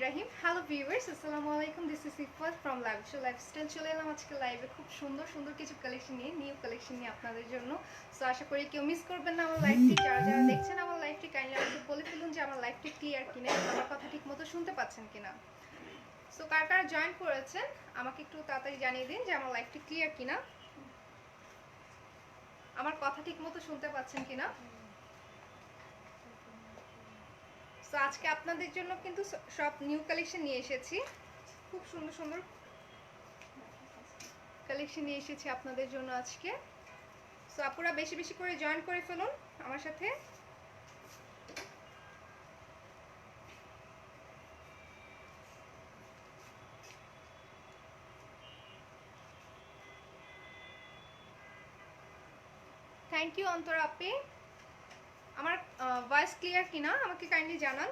রহিম। Hello viewers, আসসালামু আলাইকুম। This is Iqbal from live show lifestyle. চলে এলাম আজকে লাইভে খুব সুন্দর সুন্দর কিছু কালেকশন নিয়ে, নিউ কালেকশন নিয়ে আপনাদের জন্য। সো আশা করি কেউ মিস করবেন না আমার লাইভটি। যারা যারা দেখছেন আমার লাইভটি, কাইন্ডলি আমাকে বলে ফেলুন যে আমার লাইভটি ক্লিয়ার কিনা, আমার কথা ঠিক মতো শুনতে পাচ্ছেন কিনা। সো কার কারা জয়েন করেছেন আমাকে একটু তাড়াতাড়ি জানিয়ে দিন যে আমার লাইভটি ক্লিয়ার কিনা, আমার কথা ঠিক মতো শুনতে পাচ্ছেন কিনা। সো আজকে আপনাদের জন্য কিন্তু সব নিউ কালেকশন নিয়ে এসেছি, খুব সুন্দর সুন্দর কালেকশন নিয়ে এসেছি আপনাদের জন্য আজকে। সো আপুরা বেশি বেশি করে জয়েন করে ফেলুন আমার সাথে। থ্যাংক ইউ অন্তরা আপি। আমার ভয়েস ক্লিয়ার কিনা আমাকে কাইন্ডলি জানান।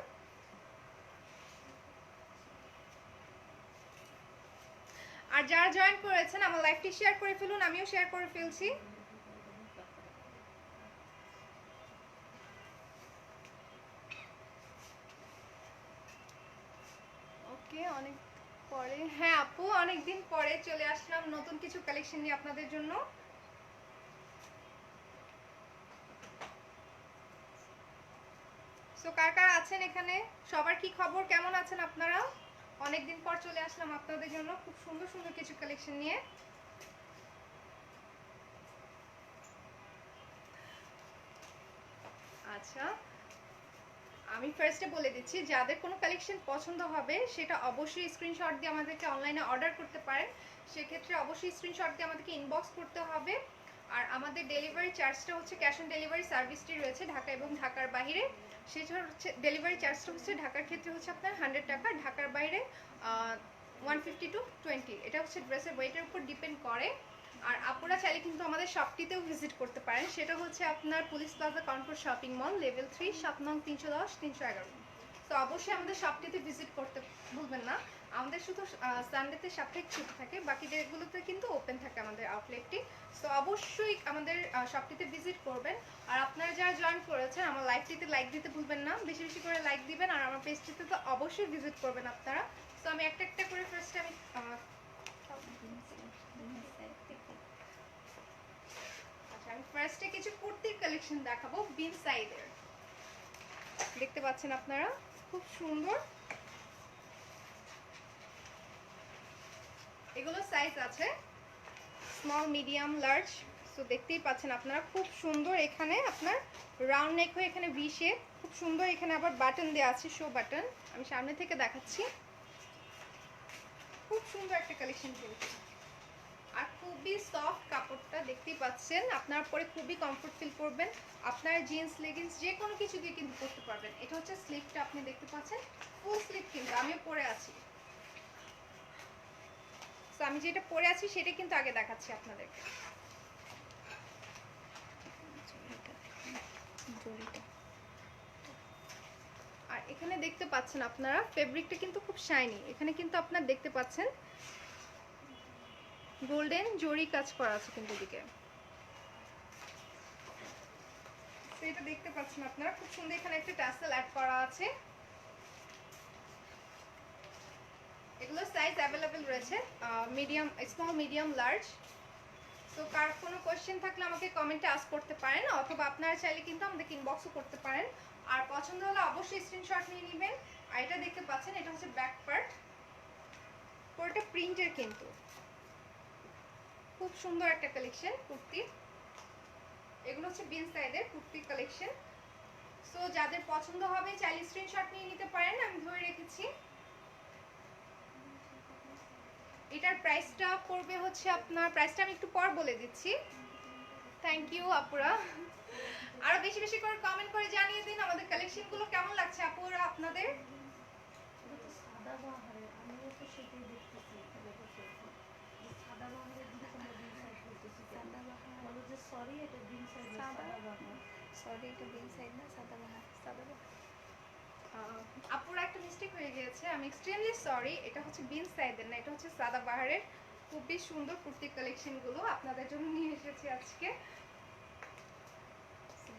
আর যারা জয়েন করেছেন আমার লাইভটি শেয়ার করে ফেলুন, আমিও শেয়ার করে ফেলছি। ওকে, অনেক পরে, হ্যাঁ আপু অনেকদিন পরে চলে আসলাম নতুন কিছু কালেকশন নিয়ে আপনাদের জন্য। সো কার কার আছেন এখানে, সবার কি খবর, কেমন আছেন আপনারা? অনেকদিন পর চলে আসলাম আপনাদের জন্য খুব সুন্দর সুন্দর কিছু কালেকশন নিয়ে। আচ্ছা, আমি ফার্স্টে বলে দিচ্ছি, যাদের কোনো কালেকশন পছন্দ হবে সেটা অবশ্যই স্ক্রিনশট দিয়ে আমাদেরকে অনলাইনে অর্ডার করতে পারেন। সেক্ষেত্রে অবশ্যই স্ক্রিনশট দিয়ে আমাদেরকে ইনবক্স করতে হবে। আর আমাদের ডেলিভারি চার্জটা হচ্ছে, ক্যাশ অন ডেলিভারি সার্ভিসটি রয়েছে ঢাকা এবং ঢাকার বাইরে। সেটা হচ্ছে ডেলিভারি চার্জটা হচ্ছে ঢাকার ক্ষেত্রে হচ্ছে আপনার 100 টাকা, ঢাকার বাইরে 150 to 20। এটা হচ্ছে ড্রেসের ওয়েটের উপর ডিপেন্ড করে। আর আপুরা চাইলে কিন্তু আমাদের শপটিতেও ভিজিট করতে পারেন, সেটা হচ্ছে আপনার Police Plaza Concord shopping mall, level 3, 7 নং 310 311। তো অবশ্যই আমাদের শপটিতে ভিজিট করতে ভুলবেন না। আমাদের শুধু সানডেতে সাপ্তাহিক ছুটি থাকে, বাকি ডেগুলোতে কিন্তু ওপেন থাকে আমাদের আউটলেটটি। তো অবশ্যই আমাদের শপটিতে ভিজিট করবেন। আর আপনারা যারা জয়েন করেছেন আমার লাইভটিতে লাইক দিতে ভুলবেন না, বেশি বেশি করে লাইক দিবেন। আর আমার পেজটিতে তো অবশ্যই ভিজিট করবেন আপনারা। তো আমি একটা একটা করে ফার্স্টে আমি ফার্স্টে কিছু কুর্তির কালেকশন দেখাবো বিন সাইডের। দেখতে পাচ্ছেন আপনারা, খুব সুন্দর। এগুলো সাইজ আছে স্মল, মিডিয়াম, লার্জ। সো দেখতেই পাচ্ছেন আপনারা, খুব সুন্দর। এখানে আপনার রাউন্ড নেক হয়ে এখানে ভি শেপ, খুব সুন্দর। এখানে আবার বাটন দেওয়া আছে, শো বাটন। আমি সামনে থেকে দেখাচ্ছি, খুব সুন্দর একটা কালেকশন কিন্তু। আর খুবই সফট কাপড়টা, দেখতেই পাচ্ছেন। আপনারা পরে খুবই কমফোর্ট ফিল করবেন। আপনার জিন্স, লেগিংস যে কোনো কিছু দিয়ে কিন্তু পরতে পারবেন। এটা হচ্ছে স্লিভটা, আপনি দেখতে পাচ্ছেন ফুল স্লিভ কিন্তু আমিও পরে আছি। তো আমি যেটা পরে আছি সেটা কিন্তু আগে দেখাচ্ছি আপনাদেরকে। আর এখানে দেখতে পাচ্ছেন আপনারা ফেব্রিকটা কিন্তু খুব শাইনি। এখানে কিন্তু আপনারা দেখতে পাচ্ছেন গোল্ডেন জরি কাজ করা আছে কিন্তু এদিকে। এটা দেখতে পাচ্ছেন আপনারা, খুব সুন্দর। এখানে একটা টাসেল অ্যাড করা আছে। এগুলো সাইজ অ্যাভেলেবেল রয়েছে, মিডিয়াম, স্মল, মিডিয়াম, লার্জ। তো কার কোনো কোয়েশ্চেন থাকলে আমাকে কমেন্টে আস্ক করতে পারেন, অথবা আপনারা চাইলে কিন্তু আমাদেরকে ইনবক্সও করতে পারেন। আর পছন্দ হলে অবশ্যই স্ক্রিনশট নিয়ে নেবেন। আর এটা দেখতে পাচ্ছেন, এটা হচ্ছে ব্যাক পার্ট, পুরোটা প্রিন্টের কিন্তু। খুব সুন্দর একটা কালেকশন কুর্তি। এগুলো হচ্ছে বিন সাইডের কুর্তির কালেকশন। সো যাদের পছন্দ হবে চাইলে স্ক্রিনশট নিয়ে নিতে পারেন, আমি ধরে রেখেছি। এটার প্রাইসটা পড়বে হচ্ছে আপনার, প্রাইসটা আমি একটু পর বলে দিচ্ছি। থ্যাংক ইউ আপুরা। আরো বেশি বেশি করে কমেন্ট করে জানিয়ে দিন আমাদের কালেকশনগুলো কেমন লাগছে আপুরা আপনাদের। আপুরা একটা মিস্টেক হয়ে গিয়েছে, আমি এক্সট্রিমলি সরি। এটা হচ্ছে বিন সাইডের না, এটা হচ্ছে সাদাবাহারের। খুবই সুন্দর কুর্তি কালেকশনগুলো আপনাদের জন্য নিয়ে এসেছি আজকে।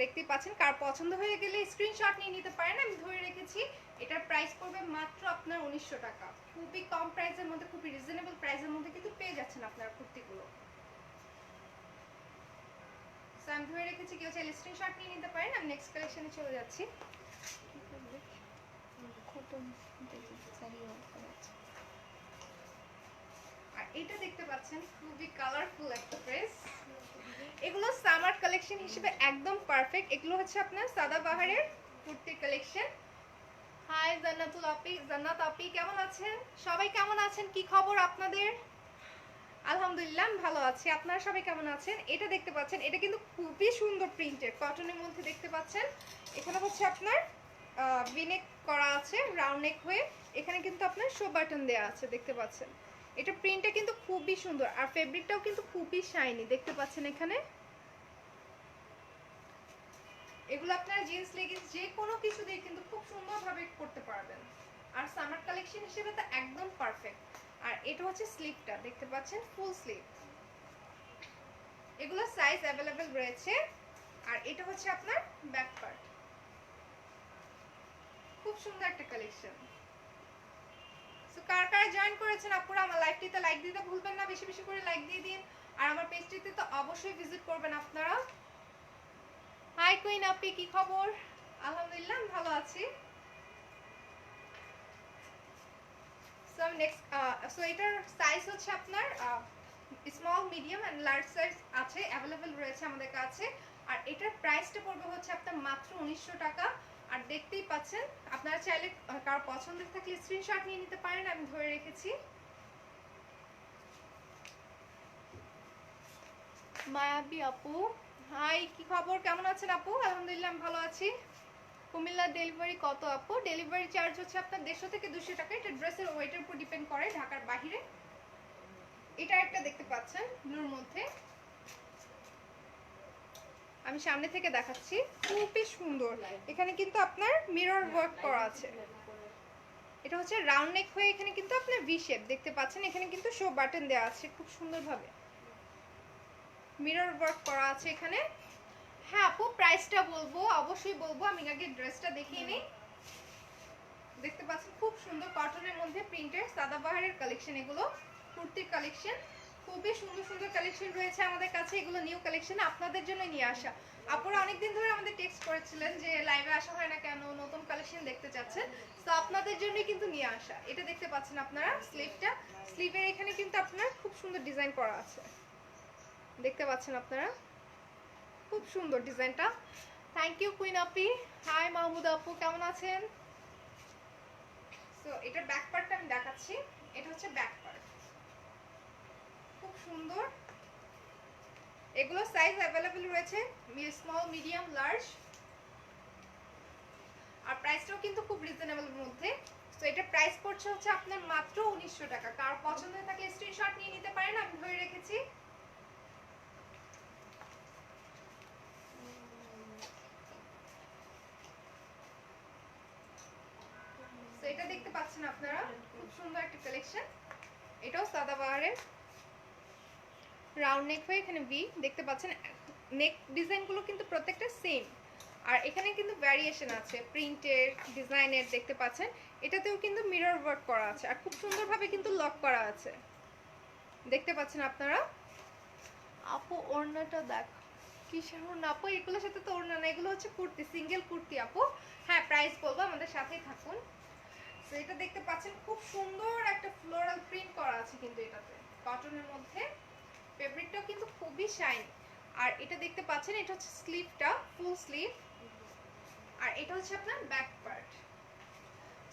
দেখতেই পাচ্ছেন, কার পছন্দ হয়ে গেলে স্ক্রিনশট নিয়ে নিতে পারেন, আমি ধরে রেখেছি। এটার প্রাইস প্রাইস পড়বে মাত্র আপনার 1900 টাকা। খুবই কম প্রাইসের মধ্যে, খুবই রিজনেবল প্রাইসের মধ্যে কিন্তু পেয়ে যাচ্ছেন আপনারা কুর্তিগুলো। সো আমি ধরে রেখেছি, কেউ চাইলে স্ক্রিনশট নিয়ে নিতে পারেন। আমি নেক্সট কালেকশনে চলে যাচ্ছি। আর এটা দেখতে পাচ্ছেন খুবই কালারফুল একটা ড্রেস। এগুলো সামার কালেকশন হিসেবে একদম পারফেক্ট। এগুলো হচ্ছে আপনার সাদাবাহারের কুর্তির কালেকশন। হাই জান্নাতুল আপি, জান্নাত আপি কেমন আছেন? সবাই কেমন আছেন? কি খবর আপনাদের? আলহামদুলিল্লাহ ভালো আছি। আপনারা সবাই কেমন আছেন? এটা দেখতে পাচ্ছেন, এটা কিন্তু খুবই সুন্দর প্রিন্টের, কটনের মধ্যে দেখতে পাচ্ছেন। এখানে হচ্ছে আপনার ভিনেক করা আছে রাউন্ড নেক হয়ে, এখানে কিন্তু আপনার শো বাটন দেওয়া আছে দেখতে পাচ্ছেন। এটা প্রিন্টটা কিন্তু খুবই সুন্দর, আর ফেব্রিকটাও কিন্তু খুবই শাইনি দেখতে পাচ্ছেন এখানে। এগুলো আপনারা জিন্স লেগিংস যে কোনো কিছু দিয়ে কিন্তু খুব সুন্দরভাবে করতে পারবেন, আর সামার কালেকশন হিসেবে তো একদম পারফেক্ট। আর এটা হচ্ছে স্লিভটা দেখতে পাচ্ছেন, ফুল স্লিভ। এগুলো সাইজ অ্যাভেলেবেল রয়েছে। আর এটা হচ্ছে আপনার ব্যাক পার্ট। খুব সুন্দর একটা কালেকশন। সো কার কার জয়েন করেছেন আপুরা আমার লাইভটিতে লাইক দিতে ভুলবেন না, বেশি বেশি করে লাইক দিয়ে দিন। আর আমার পেজটিতে তো অবশ্যই ভিজিট করবেন আপনারা। হাই কুইন আপি, কি খবর? আলহামদুলিল্লাহ ভালো আছি। সো নেক্সট, সো এটার সাইজ হচ্ছে আপনার small, medium and large size আছে, অ্যাভেলেবেল রয়েছে আমাদের কাছে। আর এটার প্রাইসটা পড়বে হচ্ছে আপনার মাত্র 1900 টাকা। আর দেখতেই পাচ্ছেন, আপনারা চাইলে কার পছন্দের থাকলে স্ক্রিনশট নিয়ে নিতে পারেন, আমি ধরে রেখেছি। মায়াবী আপু, হাই কি খবর, কেমন আছেন আপু? আলহামদুলিল্লাহ আমি ভালো আছি। কুমিল্লার ডেলিভারি কত আপু? ডেলিভারি চার্জ হচ্ছে আপনার 150 থেকে 200 টাকা। এটা ড্রেসের ওয়েটের উপর ডিপেন্ড করে, ঢাকার বাইরে। এটা একটা দেখতে পাচ্ছেন ব্লুর মধ্যে, আমি সামনে থেকে দেখাচ্ছি, খুবই সুন্দর। এখানে কিন্তু আপনার মিরর ওয়ার্ক করা আছে। এটা হচ্ছে রাউন্ড নেক হয়ে, এখানে কিন্তু আপনার ভি শেপ দেখতে পাচ্ছেন। এখানে কিন্তু শো বাটন দেওয়া আছে খুব সুন্দরভাবে, মিরর ওয়ার্ক করা আছে এখানে। হ্যাঁ আপু, প্রাইসটা বলবো, অবশ্যই বলবো। আমি আগে ড্রেসটা দেখিয়ে নিই। দেখতে পাচ্ছেন খুব সুন্দর কটনের মধ্যে প্রিন্টের সাদাবাহারের কালেকশন। এগুলো কুর্তির কালেকশন, খুবই সুন্দর সুন্দর কালেকশন রয়েছে আমাদের কাছে। এগুলো নিউ কালেকশন, আপনাদের জন্য নিয়ে আসা। আপনারা অনেকদিন ধরে আমাদের টেক্সট করেছিলেন যে লাইভে আসা হয় না কেন, নতুন কালেকশন দেখতে চাচ্ছেন। তো আপনাদের জন্যই কিন্তু নিয়ে আসা। এটা দেখতে পাচ্ছেন আপনারা স্লিভটা, স্লিভের এখানে কিন্তু আপনার খুব সুন্দর ডিজাইন করা আছে দেখতে পাচ্ছেন আপনারা, খুব সুন্দর ডিজাইনটা। Thank you queen Api. High Mahmud আপু, কেমন আছেন? সো এটার ব্যাক পার্টটা আমি দেখাচ্ছি। এটা হচ্ছে ব্যাক পার্ট, খুব সুন্দর। এগুলো সাইজ অ্যাভেলেবেল রয়েছে, স্মল, মিডিয়াম, লার্জ। আর প্রাইসটাও কিন্তু খুব রিজনেবল মধ্যে। সো এটা প্রাইস পড়ছে হচ্ছে আপনার মাত্র 1900 টাকা। কার পছন্দ হয়ে থাকলে স্ক্রিনশট নিয়ে নিতে পারেন, আমি ধরে রেখেছি। সো এটা দেখতে পাচ্ছেন আপনারা, খুব সুন্দর একটা কালেকশন। এটাও সাদাবাহারের রাউন্ড নেক হয়ে, এখানে ভি দেখতে পাচ্ছেন। নেক ডিজাইনগুলো কিন্তু প্রত্যেকটা সেম, আর এখানে কিন্তু ভ্যারিয়েশন আছে প্রিন্টের, ডিজাইনের দেখতে পাচ্ছেন। এটাতেও কিন্তু মিরর ওয়ার্ক করা আছে, আর খুব সুন্দরভাবে কিন্তু লক করা আছে দেখতে পাচ্ছেন আপনারা। আপু ওড়নাটা দেখ, কিসের ওড়না আপু? এগুলোর সাথে তো ওড়না না, এগুলো হচ্ছে কুর্তি, সিঙ্গেল কুর্তি আপু। হ্যাঁ প্রাইস বলবো, আমাদের সাথেই থাকুন। তো এটা দেখতে পাচ্ছেন খুব সুন্দর একটা ফ্লোরাল প্রিন্ট করা আছে কিন্তু এটাতে, কটনের মধ্যে। ফেব্রিকটাও কিন্তু খুবই শাইন। আর এটা দেখতে পাচ্ছেন, এটা হচ্ছে স্লিভটা, ফুল স্লিভ। আর এটা হচ্ছে আপনার ব্যাক পার্ট।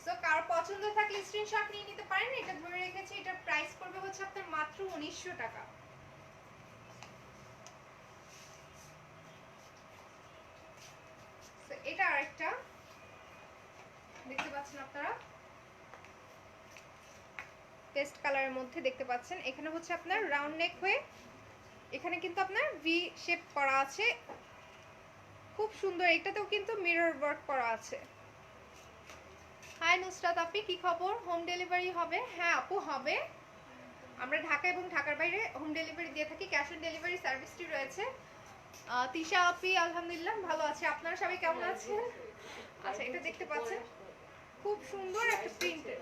সো কার পছন্দ থাকলে স্ক্রিনশট নিয়ে নিতে পারেন। এটা ধরে রেখেছি, এটার প্রাইস পড়বে হচ্ছে আপনার মাত্র 1900 টাকা। সো এটা আরেকটা দেখতে পাচ্ছেন আপনারা, পেস্ট কালারের মধ্যে দেখতে পাচ্ছেন। এখানে হচ্ছে আপনার রাউন্ড নেক হয়ে, এখানে কিন্তু আপনার ভি শেপ করা আছে, খুব সুন্দর। এটাতেও কিন্তু মিরর ওয়ার্ক করা আছে। হাই নুসরাত আপি, কি খবর? হোম ডেলিভারি হবে? হ্যাঁ আপু হবে। আমরা ঢাকা এবং ঢাকার বাইরে হোম ডেলিভারি দিয়ে থাকি, ক্যাশ অন ডেলিভারি সার্ভিসটি রয়েছে। তিশা আপি, আলহামদুলিল্লাহ ভালো আছে। আপনারা সবাই কেমন আছেন? আচ্ছা এটা দেখতে পাচ্ছেন, খুব সুন্দর একটা প্রিন্টের,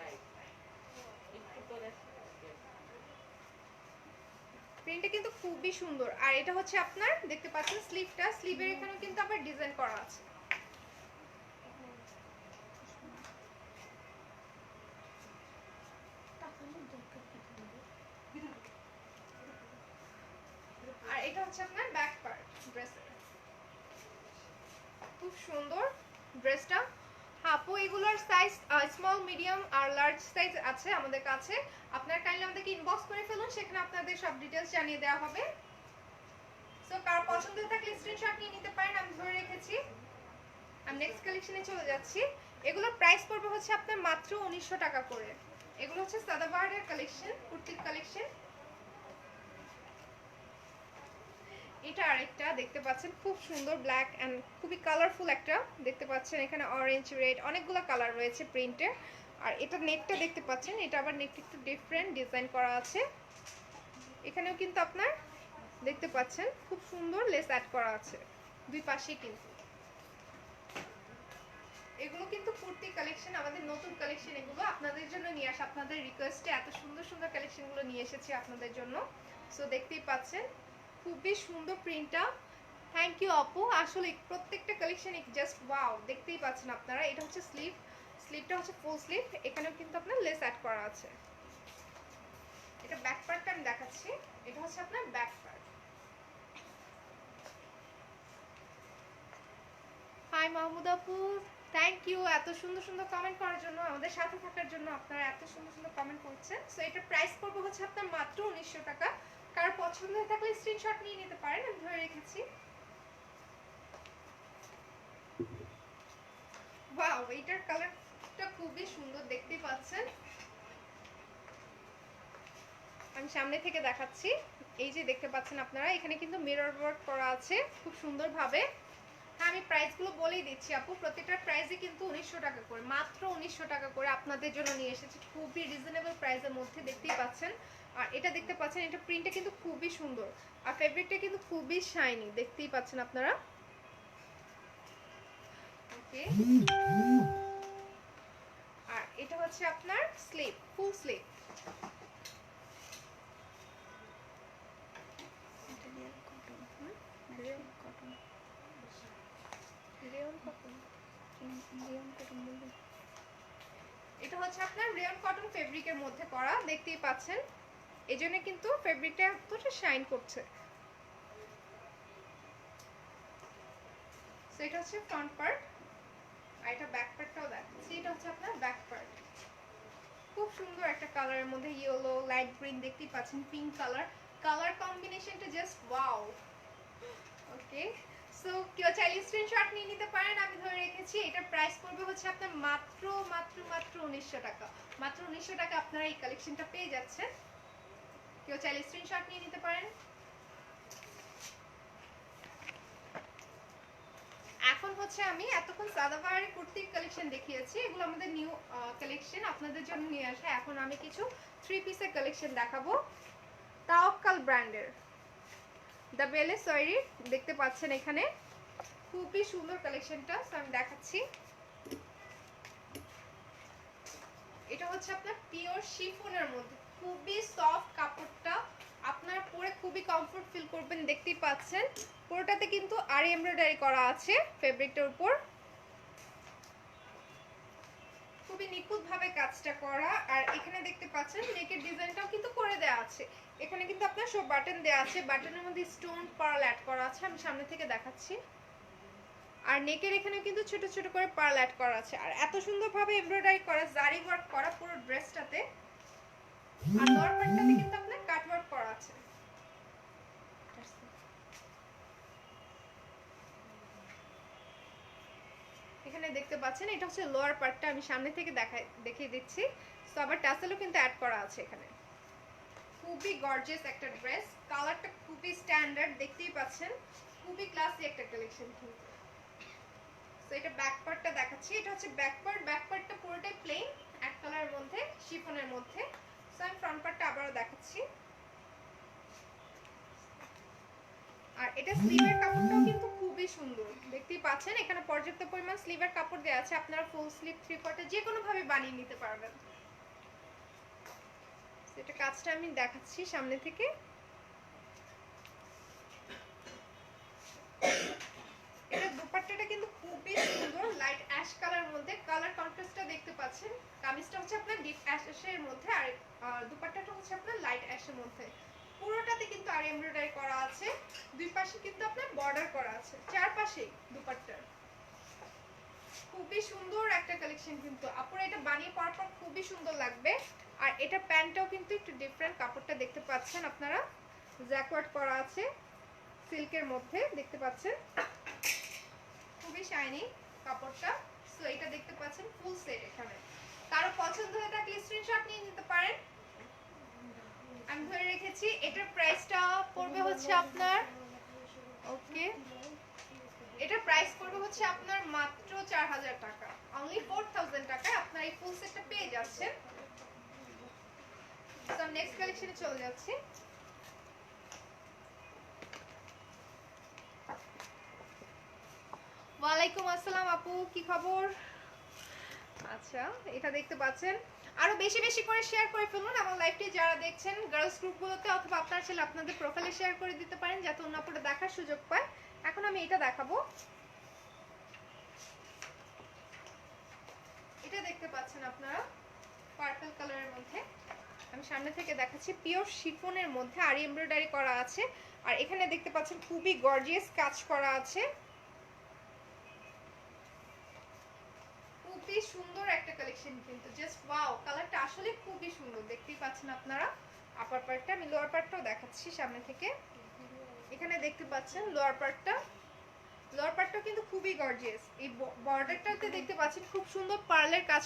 প্রিন্টটা কিন্তু খুবই সুন্দর। আর এটা হচ্ছে আপনার দেখতে পাচ্ছেন স্লিভটা, স্লিভের এখানেও কিন্তু আবার ডিজাইন করা আছে। আর এটা হচ্ছে আপনার ব্যাক পার্ট ড্রেসের, খুব সুন্দর ড্রেসটা। আপু এগুলোর সাইজ স্মল, মিডিয়াম আর লার্জ সাইজ আছে আমাদের কাছে। আপনারা কাইন্ডলি আমাদেরকে ইনবক্স করে ফেলুন, সেখানে আপনাদের সব ডিটেইলস জানিয়ে দেওয়া হবে। সো কার পছন্দ থাকলে স্ক্রিনশট নিয়ে নিতে পারেন, আমি ধরে রেখেছি। আমি নেক্সট কালেকশনে চলে যাচ্ছি। এগুলোর প্রাইস পড়বে হচ্ছে আপনার মাত্র 1900 টাকা করে। এগুলো হচ্ছে সাদাবাহারের কালেকশন, কুর্তির কালেকশন। এটা আরেকটা দেখতে পাচ্ছেন খুব সুন্দর ব্ল্যাক এন্ড খুবই কালারফুল একটা দেখতে পাচ্ছেন, এখানে অরেঞ্জ রেড অনেকগুলো কালার রয়েছে প্রিন্টে। আর এটা নেকটা দেখতে পাচ্ছেন, এটা আবার নেকটা একটু ডিফারেন্ট ডিজাইন করা আছে। এখানেও কিন্তু আপনার দেখতে পাচ্ছেন খুব সুন্দর লেস অ্যাড করা আছে দুই পাশেই। কিন্তু এগুলো কিন্তু কুর্তি কালেকশন, আমাদের নতুন কালেকশন, এগুলো আপনাদের জন্য নিয়ে আসা, আপনাদের রিকোয়েস্টে এত সুন্দর সুন্দর কালেকশনগুলো নিয়ে এসেছি আপনাদের জন্য। সো দেখতেই পাচ্ছেন খুবই সুন্দর প্রিন্টটা। থ্যাংক ইউ আপু, আসলে প্রত্যেকটা কালেকশন জাস্ট ওয়াও, দেখতেই পাচ্ছেন আপনারা। এটা হচ্ছে স্লিভ, স্লিভটা হচ্ছে ফুল স্লিভ, এখানেও কিন্তু আপনার লেস অ্যাড করা আছে। এটা ব্যাক পার্টটা আমি দেখাচ্ছি, এটা হচ্ছে আপনার ব্যাক পার্ট। হাই মাহমুদ আপু, থ্যাংক ইউ এত সুন্দর সুন্দর কমেন্ট করার জন্য, আমাদের সাথে থাকার জন্য। আপনারা এত সুন্দর সুন্দর কমেন্ট করছেন। সো এটার প্রাইস পড়বে হচ্ছে আপনার মাত্র 1900 টাকা। কার পছন্দ হয়ে থাকলে স্ক্রিনশট নিয়ে নিতে পারেন, আমি ধরে রেখেছি। ওয়াও, এইটার কালারটা খুবই সুন্দর দেখতেই পাচ্ছেন। আমি সামনে থেকে দেখাচ্ছি, এই যে দেখতে পাচ্ছেন আপনারা, এখানে কিন্তু মিরর ওয়ার্ক করা আছে খুব সুন্দরভাবে। হ্যাঁ, আমি প্রাইসগুলো বলেই দিচ্ছি আপু, প্রত্যেকটার প্রাইসই কিন্তু 1900 টাকা করে, মাত্র 1900 টাকা করে আপনাদের জন্য নিয়ে এসেছি, খুবই রিজনেবল প্রাইসের মধ্যে দেখতেই পাচ্ছেন। আর এটা দেখতে পাচ্ছেন, এটা প্রিন্টটা কিন্তু খুবই সুন্দর, আর ফেব্রিকটা কিন্তু খুবই শাইনি দেখতেই পাচ্ছেন আপনারা। ওকে, আর এটা হচ্ছে আপনার স্লিভ, ফুল স্লিভ। এটা হচ্ছে আপনার রেয়ন কটন ফেব্রিকের মধ্যে করা, দেখতেই পাচ্ছেন। এজন্য কিন্তু ফেব্রিকটা এতটা শাইন করছে। সো এটা হচ্ছে ফ্রন্ট পার্ট, আর এটা ব্যাক পার্টটাও দেখাচ্ছি। এটা হচ্ছে আপনার ব্যাক পার্ট, খুব সুন্দর একটা কালারের মধ্যে, ইয়েলো লাইট গ্রিন দেখতেই পাচ্ছেন, পিঙ্ক কালার, কালার কম্বিনেশনটা জাস্ট ওয়াও। ওকে, সো কেউ চাইলে স্ক্রিনশট নিয়ে নিতে পারেন, আমি ধরে রেখেছি। এটার প্রাইস পড়বে হচ্ছে আপনার মাত্র মাত্র মাত্র 1900 টাকা। মাত্র 1900 টাকা আপনারা এই কালেকশনটা পেয়ে যাচ্ছেন। কেউ চাইলে স্ক্রিনশট নিয়ে নিতে পারেন। এখন হচ্ছে আমি এতক্ষণ সাদাবাহারের কুর্তির কালেকশন দেখিয়েছি, এগুলো আমাদের নিউ কালেকশন আপনাদের জন্য নিয়ে আসা। এখন আমি কিছু 3 পিসের কালেকশন দেখাবো, তাওয়াক্কাল ব্র্যান্ডের, দ্য বেলে সরি দেখতে পাচ্ছেন এখানে, খুবই সুন্দর কালেকশনটা। আমি দেখাচ্ছি, এটা হচ্ছে আপনার পিওর শিফনের মধ্যে, খুবই সফট কাপড়টা, আপনারা পরে খুবই কমফোর্ট ফিল করবেন। দেখতেই পাচ্ছেন পুরোটাতে কিন্তু আরি এমব্রয়ডারি করা আছে ফেব্রিকটার উপর, খুবই নিখুঁতভাবে কাজটা করা। আর এখানে দেখতে পাচ্ছেন নেকের ডিজাইনটাও কিন্তু করে দেওয়া আছে, এখানে কিন্তু আপনার সব বাটন দেওয়া আছে, বাটনের মধ্যে স্টোন পার্ল অ্যাড করা আছে, আমি সামনে থেকে দেখাচ্ছি। আর নেকের এখানেও কিন্তু ছোট ছোট করে পার্ল অ্যাড করা আছে, আর এত সুন্দরভাবে এমব্রয়ডারি করা, জারি ওয়ার্ক করা পুরো ড্রেসটাতে। আর লোয়ার পার্টটাতে কিন্তু আপনার কাট ওয়ার্ক করা আছে। এখানে দেখতে পাচ্ছেন এটা হচ্ছে লোয়ার পার্টটা, আমি সামনে থেকে দেখিয়ে দিচ্ছি। সো আবার টাসেলও কিন্তু অ্যাড করা আছে এখানে। খুবই গর্জিয়াস একটা ড্রেস, কালারটা খুবই স্ট্যান্ডার্ড দেখতেই পাচ্ছেন, খুবই ক্লাসি একটা কালেকশন কিন্তু। সো এটা ব্যাক পার্টটা দেখাচ্ছি, এটা হচ্ছে ব্যাক পার্ট, ব্যাক পার্টটা পুরোটাই প্লেন এক কালারের মধ্যে, শিফনের মধ্যে। সো আমি ফ্রন্ট পার্টটা আবারও দেখাচ্ছি। আর এটা স্লিভের কাপড়টাও কিন্তু খুবই খুবই সুন্দর, দেখতেই পাচ্ছেন এখানে পর্যাপ্ত পরিমাণ স্লিভের কাপড় দেওয়া আছে, আপনারা ফুল স্লিভ থ্রি কোয়ার্টার যে কোনো ভাবে বানিয়ে নিতে পারবেন। এটা কাজটা আমি দেখাচ্ছি সামনে থেকে। এটা দুপাট্টাটা কিন্তু খুবই সুন্দর, লাইট অ্যাশ কালার মধ্যে, কালার কন্ট্রাস্টটা দেখতে পাচ্ছেন। কামিজটা হচ্ছে আপনার ডিপ অ্যাশের মধ্যে আর দুপাট্টাটা হচ্ছে আপনার লাইট অ্যাশের মধ্যে। পুরোটাতে কিন্তু আর এমব্রয়ডারি করা আছে, দুই পাশে কিন্তু আপনার বর্ডার করা আছে, চারপাশেই দুপাট্টার। খুবই সুন্দর একটা কালেকশন কিন্তু আপুরা, এটা বানিয়ে পরার পর খুবই সুন্দর লাগবে। আর এটা প্যান্টটাও কিন্তু একটু ডিফারেন্ট, কাপড়টা দেখতে পাচ্ছেন আপনারা, জ্যাকওয়ার্ড করা আছে সিল্কের মধ্যে, দেখতে পাচ্ছেন খুবই শাইনি কাপড়টা। সো এটা দেখতে পাচ্ছেন ফুল সেট। এখানে কারো পছন্দ হয়ে থাকলে স্ক্রিনশট নিয়ে নিতে পারেন, আমি ধরে রেখেছি। এটার প্রাইসটা পড়বে হচ্ছে আপনার, ওকে, এটার প্রাইস পড়বে হচ্ছে আপনার মাত্র 4000 টাকা, অনলি 4000 টাকায় আপনার এই ফুল সেটটা পেয়ে যাচ্ছেন। তো নেক্সট কালেকশনে চলে যাচ্ছি। ওয়ালাইকুম আসসালাম আপু, কি খবর? আচ্ছা, এটা দেখতে পাচ্ছেন, আরো বেশি বেশি করে শেয়ার করে ফেলুন আমার লাইভটি, যারা দেখছেন গার্লস গ্রুপগুলোতে, অথবা আপনারা চাইলে আপনাদের প্রোফাইলে শেয়ার করে দিতে পারেন যাতে অন্য আপুরা দেখার সুযোগ পায়। এখন আমি এটা দেখাবো, এটা দেখতে পাচ্ছেন আপনারা পার্পল কালারের মধ্যে, আমি সামনে থেকে দেখাচ্ছি, পিওর শিফনের মধ্যে আরি এমব্রয়ডারি করা আছে। আর এখানে দেখতে পাচ্ছেন খুবই গর্জিয়াস কাজ করা আছে, খুবই সুন্দর একটা কালেকশন কিন্তু, জাস্ট ওয়াও, কালারটা আসলে খুবই সুন্দর, দেখতেই পাচ্ছেন আপনারা। আপার পার্টটা আমি লোয়ার পার্টটাও দেখাচ্ছি সামনে থেকে, এখানে দেখতে পাচ্ছেন লোয়ার পার্টটা, লোয়ার পার্টটা কিন্তু খুবই গর্জিয়াস। এই বর্ডারটাতে দেখতে পাচ্ছেন খুব সুন্দর পার্লের কাজ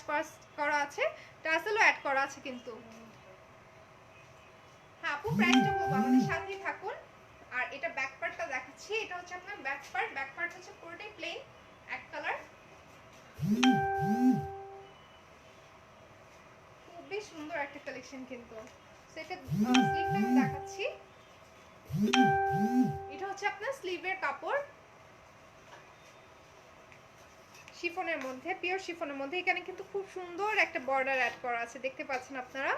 করা আছে, টাসেলও অ্যাড করা আছে কিন্তু। হ্যাঁ আপু, প্রাইসটা বলবো, আমাদের সাথেই থাকুন। আর এটা ব্যাক পার্টটা দেখাচ্ছি, এটা হচ্ছে আপনার ব্যাক পার্ট, ব্যাক পার্ট হচ্ছে পুরোটাই প্লেন এক কালার, খুবই সুন্দর একটা কালেকশন কিন্তু। সেটা স্লিভটা আমি দেখাচ্ছি, এটা হচ্ছে আপনার স্লিভের কাপড়, শিফনের মধ্যে, পিওর শিফনের মধ্যে, এখানে কিন্তু খুব সুন্দর একটা বর্ডার অ্যাড করা আছে, দেখতে পাচ্ছেন আপনারা।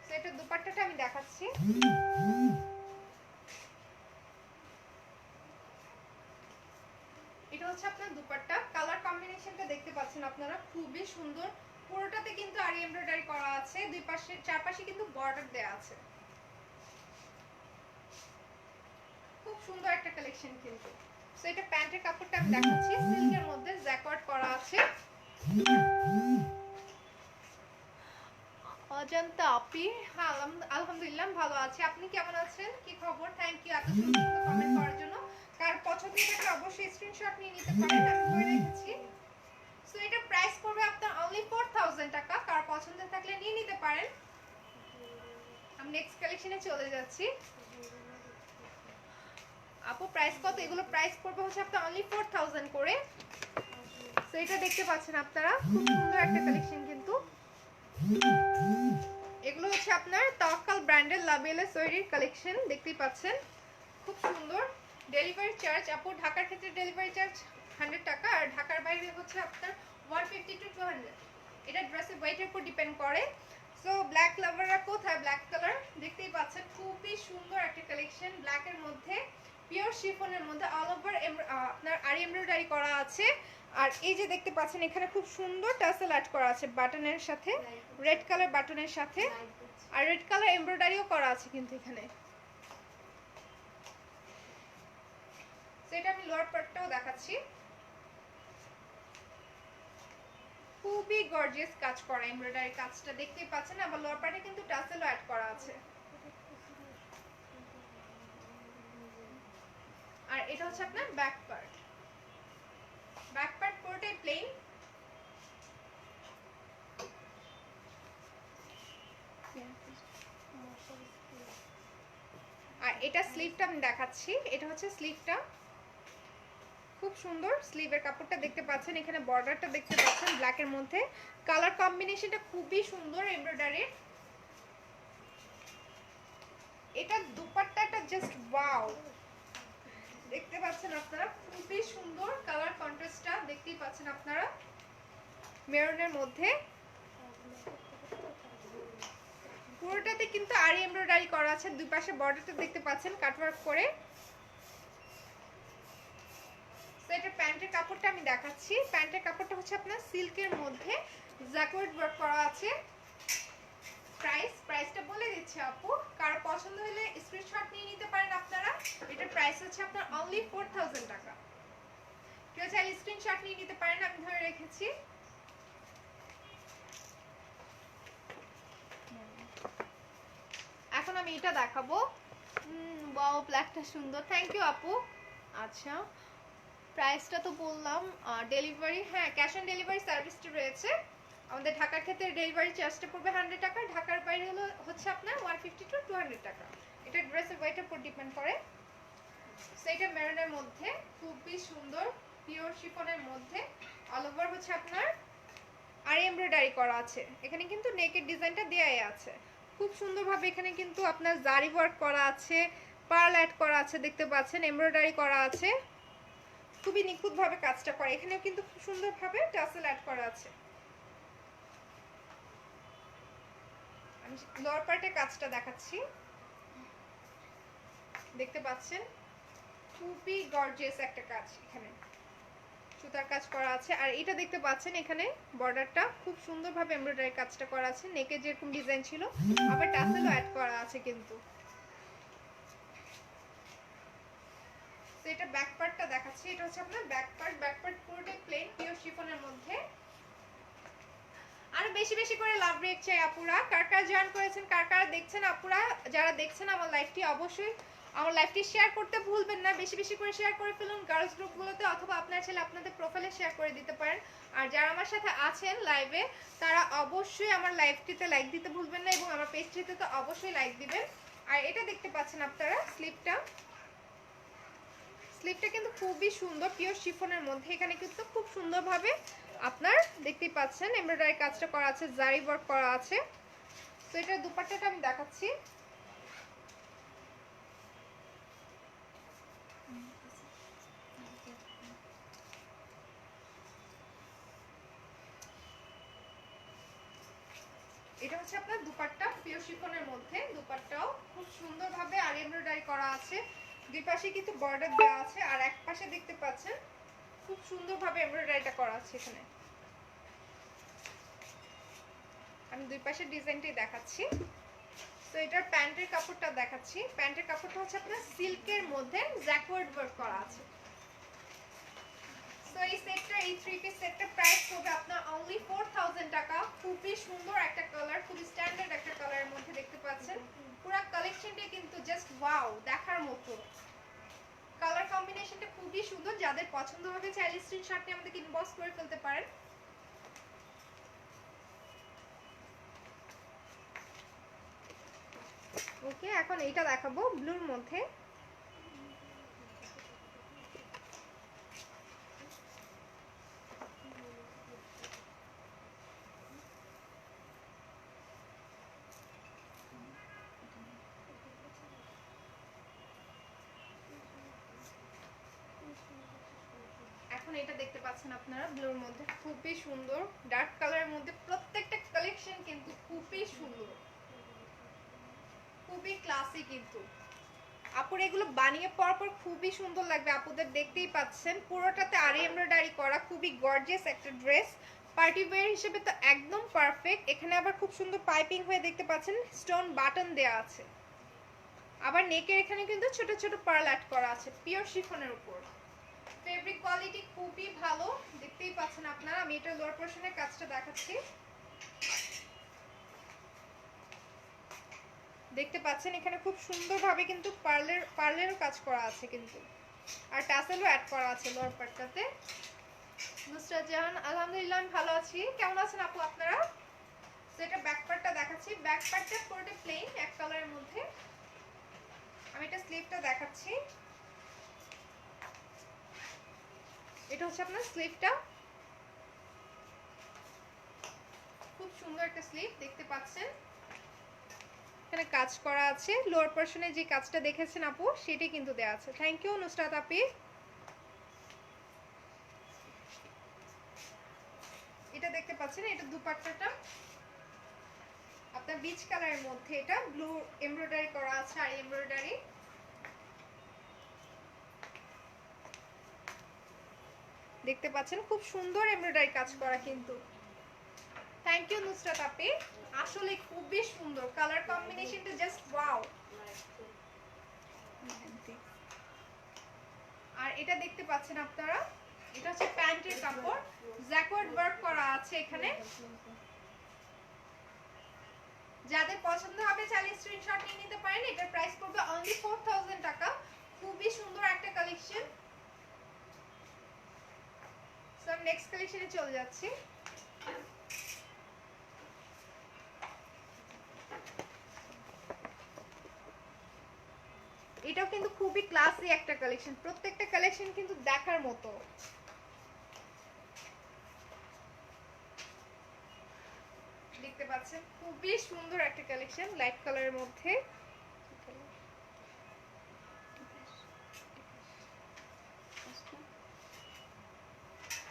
সেটা দুপাট্টাটা আমি দেখাচ্ছি, এটা হচ্ছে আপনার দুপাট্টা, কালার কম্বিনেশনটা দেখতে পাচ্ছেন আপনারা, খুবই সুন্দর। পুরোটাতে কিন্তু আরি এমব্রয়ডারি করা আছে, দুই পাশে চারপাশে কিন্তু বর্ডার দেয়া আছে, খুব সুন্দর একটা কালেকশন কিন্তু। সো এটা প্যান্টের কাপড়টা আমি দেখাচ্ছি, সিল্কের মধ্যে জ্যাকওয়ার্ড করা আছে। অজন্তা আপি, হ্যাঁ আলহামদুলিল্লাহ ভালো আছি, আপনি কেমন আছেন, কি খবর? থ্যাংক ইউ এত সুন্দর কমেন্ট করার জন্য। কার পছন্দ থাকলে অবশ্যই স্ক্রিনশট নিয়ে নিতে পারেন, আমি ধরে রেখেছি। সো এটা প্রাইস পড়বে আপনার অনলি 4000 টাকা, কার পছন্দ থাকলে নিয়ে নিতে পারেন। আমি নেক্সট কালেকশনে চলে যাচ্ছি। আপু প্রাইস কত? এগুলো প্রাইস পড়বে হচ্ছে আপনার অনলি 4000 করে। সো এটা দেখতে পাচ্ছেন আপনারা, খুব সুন্দর একটা কালেকশন কিন্তু। এগুলো হচ্ছে আপনার তাওয়াক্কাল ব্র্যান্ডের লাবেলের তৈরির কালেকশন, দেখতেই পাচ্ছেন খুব সুন্দর। ডেলিভারি চার্জ আপু, ঢাকার ক্ষেত্রে ডেলিভারি চার্জ 100 টাকা, আর ঢাকার বাইরে হচ্ছে আপনার 150 টু 200। এটা ড্রেসের ওয়েটের উপর ডিপেন্ড করে। সো ব্ল্যাক লাভাররা কোথায়? ব্ল্যাক কালার দেখতেই পাচ্ছেন, খুবই সুন্দর একটা কালেকশন, ব্ল্যাকের মধ্যে পিওর শিফনের মধ্যে অল ওভার আপনার আরি এমব্রয়ডারি করা আছে। আর এই যে দেখতে পাচ্ছেন এখানে খুব সুন্দর টাসেল অ্যাড করা আছে বাটনের সাথে, রেড কালার বাটনের সাথে, আর রেড কালার এমব্রয়ডারিও করা আছে কিন্তু এখানে। সেটা আমি লোয়ার পার্টটাও দেখাচ্ছি, খুবই গর্জিয়াস কাজ করা, এমব্রয়ডারি কাজটা দেখতেই পাচ্ছেন। আবার লোয়ার পার্টে কিন্তু টাসেলও অ্যাড করা আছে। আর এটা হচ্ছে আপনার ব্যাক পার্ট, ব্যাক পার্ট পুরোটাই প্লেন। আর এটা স্লিভটা আমি দেখাচ্ছি, এটা হচ্ছে স্লিভটা, খুব সুন্দর স্লিভের কাপড়টা দেখতে পাচ্ছেন, এখানে বর্ডারটা দেখতে পাচ্ছেন ব্ল্যাকের মধ্যে, কালার কম্বিনেশনটা খুবই সুন্দর এমব্রয়ডারির। এটা দুপাট্টাটা জাস্ট ওয়াও, দেখতে পাচ্ছেন আপনারা, খুবই সুন্দর কালার কন্ট্রাস্টটা দেখতেই পাচ্ছেন আপনারা, মেরুনের মধ্যে। পুরোটাতে কিন্তু আরি এমব্রয়ডারি করা আছে, দুই পাশে বর্ডারটা দেখতে পাচ্ছেন কাটওয়ার্ক করে। তো এটা প্যান্টের কাপড়টা আমি দেখাচ্ছি। প্যান্টের কাপড়টা হচ্ছে আপনার সিল্কের মধ্যে জ্যাকওয়ার্ড ওয়ার্ক করা আছে। প্রাইসটা বলে দিচ্ছি আপু, কারো পছন্দ হলে স্ক্রিনশট নিয়ে নিতে পারেন আপনারা। এটার প্রাইস হচ্ছে আপনার অনলি 4000 টাকা। কেউ চাইলে স্ক্রিনশট নিয়ে নিতে পারেন, আমি ধরে রেখেছি। এখন আমি এটা দেখাবো। ওয়াও, ব্ল্যাকটা সুন্দর, থ্যাংক ইউ আপু। আচ্ছা, প্রাইসটা তো বললাম। ডেলিভারি, হ্যাঁ, ক্যাশ অন ডেলিভারি সার্ভিসটা রয়েছে। আমাদের ঢাকার ক্ষেত্রে ডেলিভারি চার্জটা পড়বে 100 টাকা, ঢাকার বাইরে হলো হচ্ছে আপনার 150 টু 200 টাকা। এটা ড্রেসের ওয়েটের উপর ডিপেন্ড করে। সো এটা মেরুনের মধ্যে খুবই সুন্দর পিওর শিফনের মধ্যে, অল ওভার হচ্ছে আপনার আর এমব্রয়ডারি করা আছে। এখানে কিন্তু নেকের ডিজাইনটা দেয়াই আছে খুব সুন্দরভাবে। এখানে কিন্তু আপনার জারি ওয়ার্ক করা আছে, পার্ল অ্যাড করা আছে, দেখতে পাচ্ছেন এমব্রয়ডারি করা আছে, খুবই নিখুঁতভাবে কাজটা করে। এখানেও কিন্তু খুব সুন্দরভাবে টাসেল অ্যাড করা আছে। আমি লোয়ার পার্টে কাজটা দেখাচ্ছি, দেখতে পাচ্ছেন খুবই গর্জিয়াস একটা কাজ। এখানে সুতার কাজ করা আছে, আর এটা দেখতে পাচ্ছেন এখানে বর্ডারটা খুব সুন্দরভাবে এমব্রয়ডারি কাজটা করা আছে। নেকে যেরকম ডিজাইন ছিল আবার টাসেলও অ্যাড করা আছে কিন্তু। তো এটা ব্যাক পার্টটা দেখাচ্ছি। এটা হচ্ছে আপনার ব্যাক পার্ট পুরোটাই প্লেন পিওর শিফনের মধ্যে। আর বেশি বেশি করে লাভ রেক চাই আপুরা। কার কার জয়েন করেছেন, কার কার দেখছেন আপুরা, যারা দেখছেন আমার লাইভটি, অবশ্যই আমার লাইভটি শেয়ার করতে ভুলবেন না। বেশি বেশি করে শেয়ার করে ফেলুন গার্লস গ্রুপগুলোতে, অথবা আপনার ছেলে আপনাদের প্রোফাইলে শেয়ার করে দিতে পারেন। আর যারা আমার সাথে আছেন লাইভে, তারা অবশ্যই আমার লাইভটিতে লাইক দিতে ভুলবেন না, এবং আমার পেজটিতে তো অবশ্যই লাইক দিবেন। আর এটা দেখতে পাচ্ছেন আপনারা স্লিপটা কিন্তু খুবই সুন্দর পিওর শিফনের মধ্যে। এখানে কিন্তু খুব সুন্দরভাবে আপনার দেখতেই পাচ্ছেন এমব্রয়ডারি কাজটা করা আছে, জারি ওয়ার্ক করা আছে। তো এটার দুপাট্টাটা আমি দেখাচ্ছি। এটা হচ্ছে আপনার দুপাট্টা পিওর শিফনের মধ্যে। দুপাট্টাও খুব সুন্দরভাবে আর এমব্রয়ডারি করা আছে, দুই পাশে কিন্তু বর্ডার দেওয়া আছে, আর এক পাশে দেখতে পাচ্ছেন খুব সুন্দরভাবে এমব্রয়ডারিটা করা আছে। এখানে আমি দুই পাশের ডিজাইনটাই দেখাচ্ছি। তো এটার প্যান্টের কাপড়টা দেখাচ্ছি। প্যান্টের কাপড়টা হচ্ছে আপনার সিল্কের মধ্যে জ্যাকওয়ার্ড ওয়ার্ক করা আছে। তো এই সেটটা, এই থ্রি পিস সেটটার প্রাইস হবে আপনার অনলি 4000 টাকা। খুবই সুন্দর একটা কালার, খুবই স্ট্যান্ডার্ড একটা কালারের মধ্যে দেখতে পাচ্ছেন। পুরো কালেকশনটা কিন্তু জাস্ট ওয়াও, দেখার মতো। কালার কম্বিনেশনটা খুবই সুন্দর, যাদের পছন্দ হবে চাইলে স্ক্রিনশট নিয়ে আমাদেরকে ইনবক্স করে ফেলতে পারেন। ওকে, এখন এইটা দেখাবো ব্লুর মধ্যে। এখন এটা দেখতে পাচ্ছেন আপনারা ব্লুর মধ্যে, খুবই সুন্দর ডার্ক কালারের মধ্যে। প্রত্যেকটা কালেকশন কিন্তু খুবই সুন্দর, খুবই ক্লাসি কিন্তু। আপুর এগুলো বানিয়ে পরার পর খুবই সুন্দর লাগবে আপুদের, দেখতেই পাচ্ছেন পুরোটাতে আরি এমব্রয়ডারি করা, খুবই গর্জিয়াস একটা ড্রেস। পার্টি ওয়্যার হিসেবে তো একদম পারফেক্ট। এখানে আবার খুব সুন্দর পাইপিং হয়ে দেখতে পাচ্ছেন স্টোন বাটন দেয়া আছে, আবার নেকের এখানে কিন্তু ছোট ছোট পার্ল অ্যাড করা আছে পিওর শিফনের উপর। ফেব্রিক কোয়ালিটি খুবই ভালো, দেখতেই পাচ্ছেন আপনারা। আমি এটা লোয়ার পোর্শনের কাজটা দেখাচ্ছি, দেখতে পাচ্ছেন এখানে খুব সুন্দরভাবে কিন্তু পার্লেরও কাজ করা আছে কিন্তু, আর টাসেলও অ্যাড করা আছে লোয়ার পার্টটাতে। নুসরাত জাহান, আলহামদুলিল্লাহ আমি ভালো আছি, কেমন আছেন আপু আপনারা? তো এটা ব্যাক পার্টটা দেখাচ্ছি। ব্যাক পার্টটা পুরোটা প্লেন এক কালারের মধ্যে। আমি এটা স্লিভটা দেখাচ্ছি। এটা হচ্ছে আপনার স্লিভটা, খুব সুন্দর একটা স্লিভ দেখতে পাচ্ছেন। এখানে কাজ করা আছে, লোয়ার পোরশনে যে কাজটা দেখেছেন আপু সেটাই কিন্তু দেওয়া আছে। থ্যাংক ইউ নুসরাত আপি। এটা দেখতে পাচ্ছেন, এটা দুপাট্টাটা আপনার বিচ কালারের মধ্যে, এটা ব্লু এমব্রয়ডারি করা আছে, আর এমব্রয়ডারি দেখতে পাচ্ছেন, খুব সুন্দর এমব্রয়ডারি কাজ করা কিন্তু। থ্যাংক ইউ নুসরাত আপি, আসলে খুবই সুন্দর কালার কম্বিনেশনটা, জাস্ট ওয়াও। আর এটা দেখতে পাচ্ছেন আপনারা, এটা হচ্ছে প্যান্টের কাপড়, জ্যাকওয়ার্ড ওয়ার্ক করা আছে এখানে। যাদের পছন্দ হবে চাইলে স্ক্রিনশট নিয়ে নিতে পারেন। এটার প্রাইস পড়বে অনলি 4000 টাকা। খুবই সুন্দর একটা কালেকশন। সো আমি নেক্সট কালেকশনে চলে যাচ্ছি। এটাও কিন্তু খুবই ক্লাসি একটা কালেকশন, প্রত্যেকটা কালেকশন কিন্তু দেখার মতো। দেখতে পাচ্ছেন খুবই সুন্দর একটা কালেকশন, লাইট কালারের মধ্যে।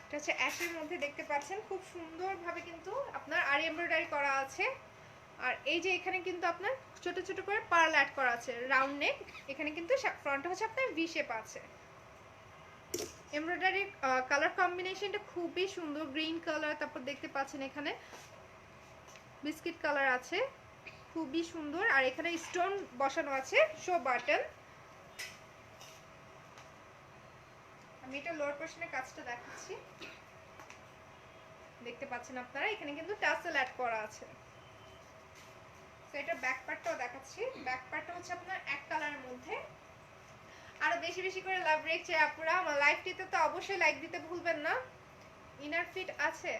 এটা হচ্ছে অ্যাশের মধ্যে, দেখতে পাচ্ছেন খুব সুন্দরভাবে কিন্তু আপনার আরি এমব্রয়ডারি করা আছে। আর এই যে এখানে কিন্তু আপনার ছোট ছোট করে পার্ল অ্যাড করা আছে, রাউন্ড নেক। এখানে কিন্তু ফ্রন্টে হচ্ছে আপনার ভি শেপ আছে। এমব্রয়ডারি কালার কম্বিনেশনটা খুবই সুন্দর, গ্রিন কালার, তারপর দেখতে পাচ্ছেন এখানে বিস্কিট কালার আছে, খুবই সুন্দর। আর এখানে স্টোন বসানো আছে, শো বাটন। আমি এটা লোয়ার পোরশনের কাজটা দেখাচ্ছি, দেখতে পাচ্ছেন আপনারা এখানে কিন্তু টাসেল অ্যাড করা আছে। তো এটা ব্যাক পার্টটাও দেখাচ্ছি, ব্যাক পার্টটা হচ্ছে আপনার এক কালারের মধ্যে। আরো বেশি বেশি করে লাভ রেখেছে আপুরা, আমার লাইভটিতে তো অবশ্যই লাইক দিতে ভুলবেন না। ইনার ফিট আছে